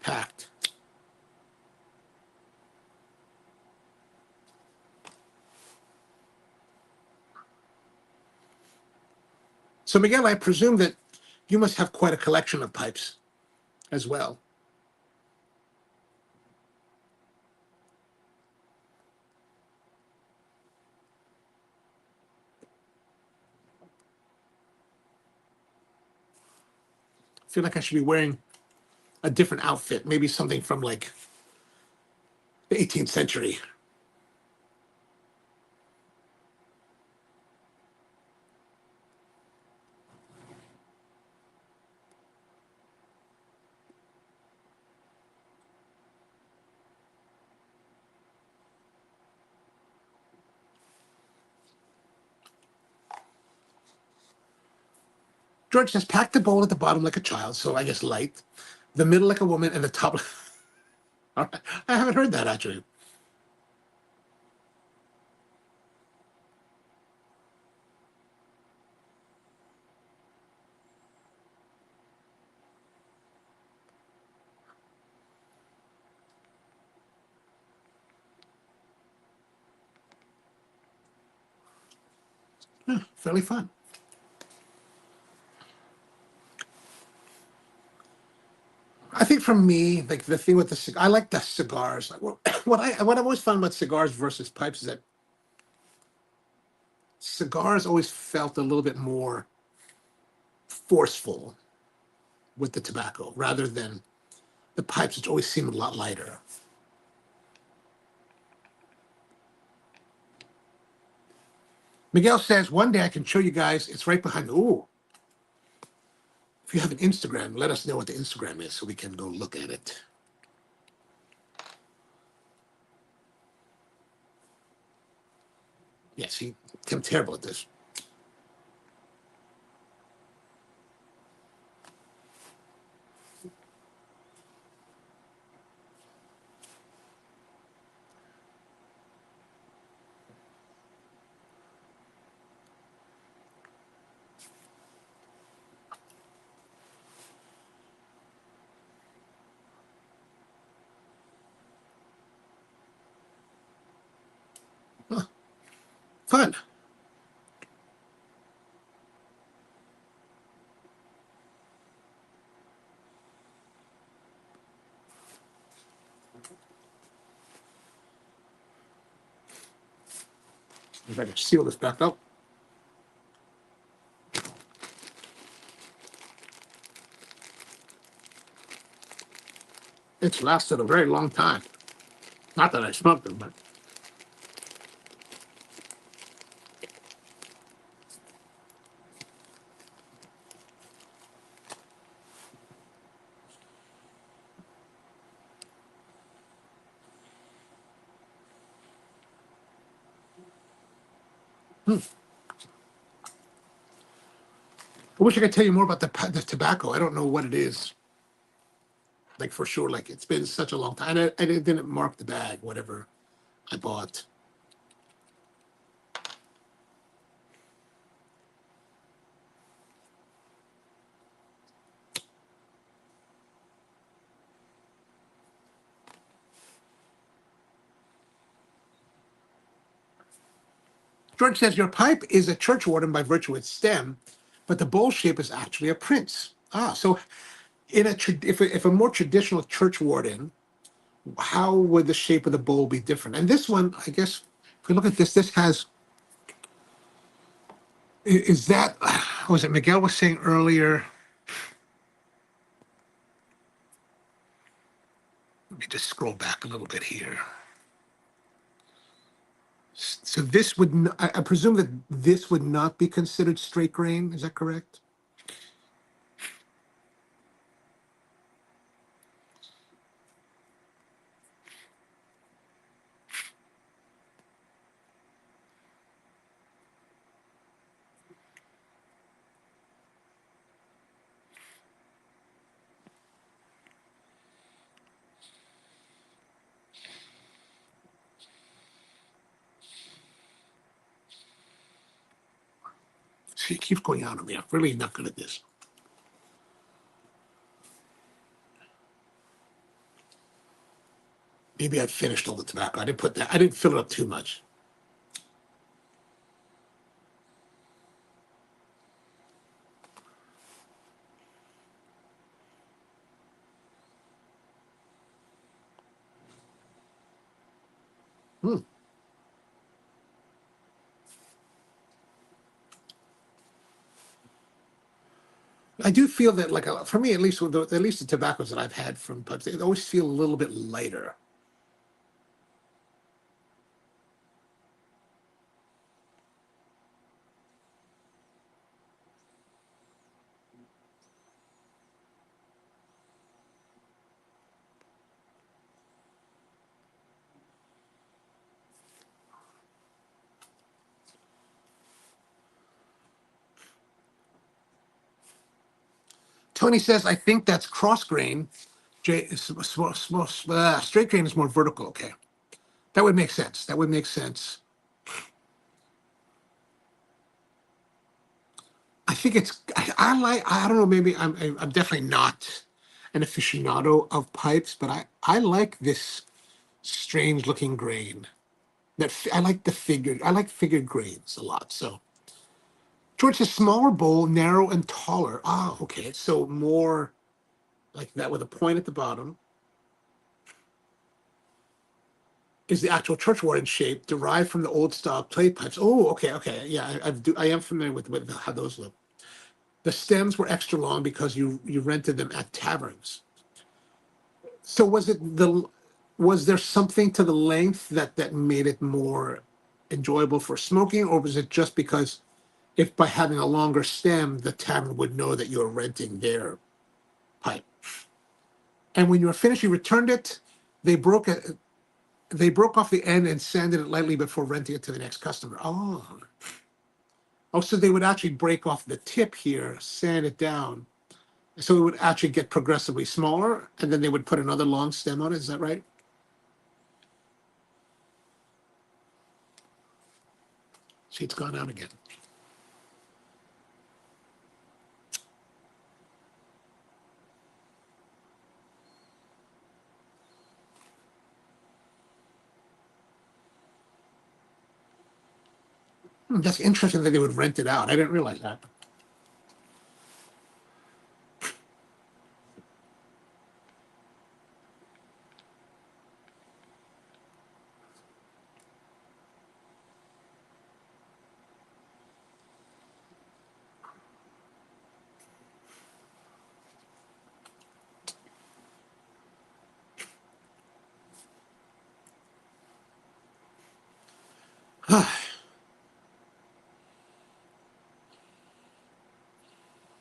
packed. So, Miguel, I presume that you must have quite a collection of pipes as well. I feel like I should be wearing a different outfit, maybe something from like the 18th century. George says, pack the bowl at the bottom like a child, so I guess light, the middle like a woman, and the top. All right. I haven't heard that actually. Fairly fun. I think for me, like the thing with I like the cigars. Like, what I've always found about cigars versus pipes is that cigars always felt a little bit more forceful with the tobacco rather than the pipes, which always seemed a lot lighter. Miguel says, one day I can show you guys. It's right behind. Ooh, if you have an Instagram, let us know what the Instagram is so we can go look at it. Yeah, see, I'm terrible at this. Huh, fun. If I can seal this back up. It's lasted a very long time. Not that I smoked them, but I wish I could tell you more about the tobacco. I don't know what it is. Like for sure, like it's been such a long time. I didn't mark the bag, whatever I bought. George says your pipe is a church warden by virtue of its stem, but the bowl shape is actually a prince. Ah, so in if a more traditional church warden, how would the shape of the bowl be different? And this one, I guess, if we look at this, this has is that was it Miguel was saying earlier? me just scroll back a little bit here. So this would, I presume that this would not be considered straight grain. Is that correct? See, it keeps going out on me. I'm really not good at this. Maybe I finished all the tobacco. I didn't put that. I didn't fill it up too much. Hmm. I do feel that, like, for me at least, with at least the tobaccos that I've had from pubs, they always feel a little bit lighter. Tony says, I think that's cross grain. Straight grain is more vertical. Okay. That would make sense. That would make sense. I think it's, I don't know, maybe I'm definitely not an aficionado of pipes, but I like this strange looking grain. I like I like figured grains a lot. So George says smaller bowl, narrow and taller. Ah, okay. So more like that with a point at the bottom is the actual church warden shape derived from the old style clay pipes. Oh, okay, okay. Yeah, I am familiar with how those look. The stems were extra long because you rented them at taverns. So was there something to the length that made it more enjoyable for smoking, or was it just because if by having a longer stem, the tavern would know that you were renting their pipe? And when you were finished, you returned it. They broke it. They broke off the end and sanded it lightly before renting it to the next customer. Oh, so they would actually break off the tip here, sand it down, so it would actually get progressively smaller, and then they would put another long stem on it. Is that right? See, it's gone out again. That's interesting that they would rent it out. I didn't realize that.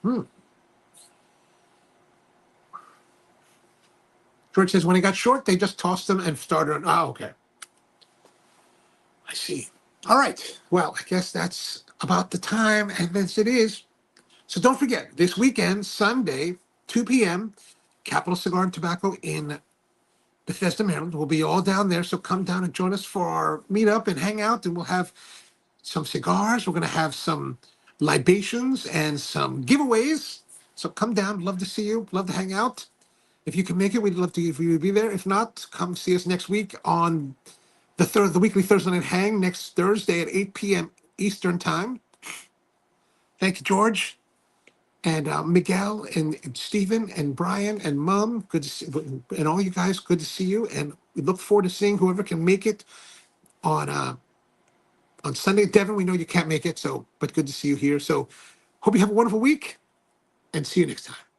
Hmm. George says when it got short, they just tossed them and started. Oh, okay. I see. All right. Well, I guess that's about the time, and as it is. So don't forget, this weekend, Sunday, 2 p.m., Capital Cigar and Tobacco in Bethesda, Maryland. We'll be all down there. So come down and join us for our meetup and hang out, and we'll have some cigars. We're going to have some libations and some giveaways. So come down. Love to see you. Love to hang out. If you can make it, we'd love to if you would be there. If not, come see us next week on the weekly Thursday Night Hang next Thursday at 8 p.m. Eastern Time. Thank you, George, and Miguel, and Stephen, and Brian, and Mom. Good to see, and all you guys. Good to see you, and we look forward to seeing whoever can make it on Sunday. Devin, we know you can't make it, so but good to see you here. So hope you have a wonderful week, and see you next time.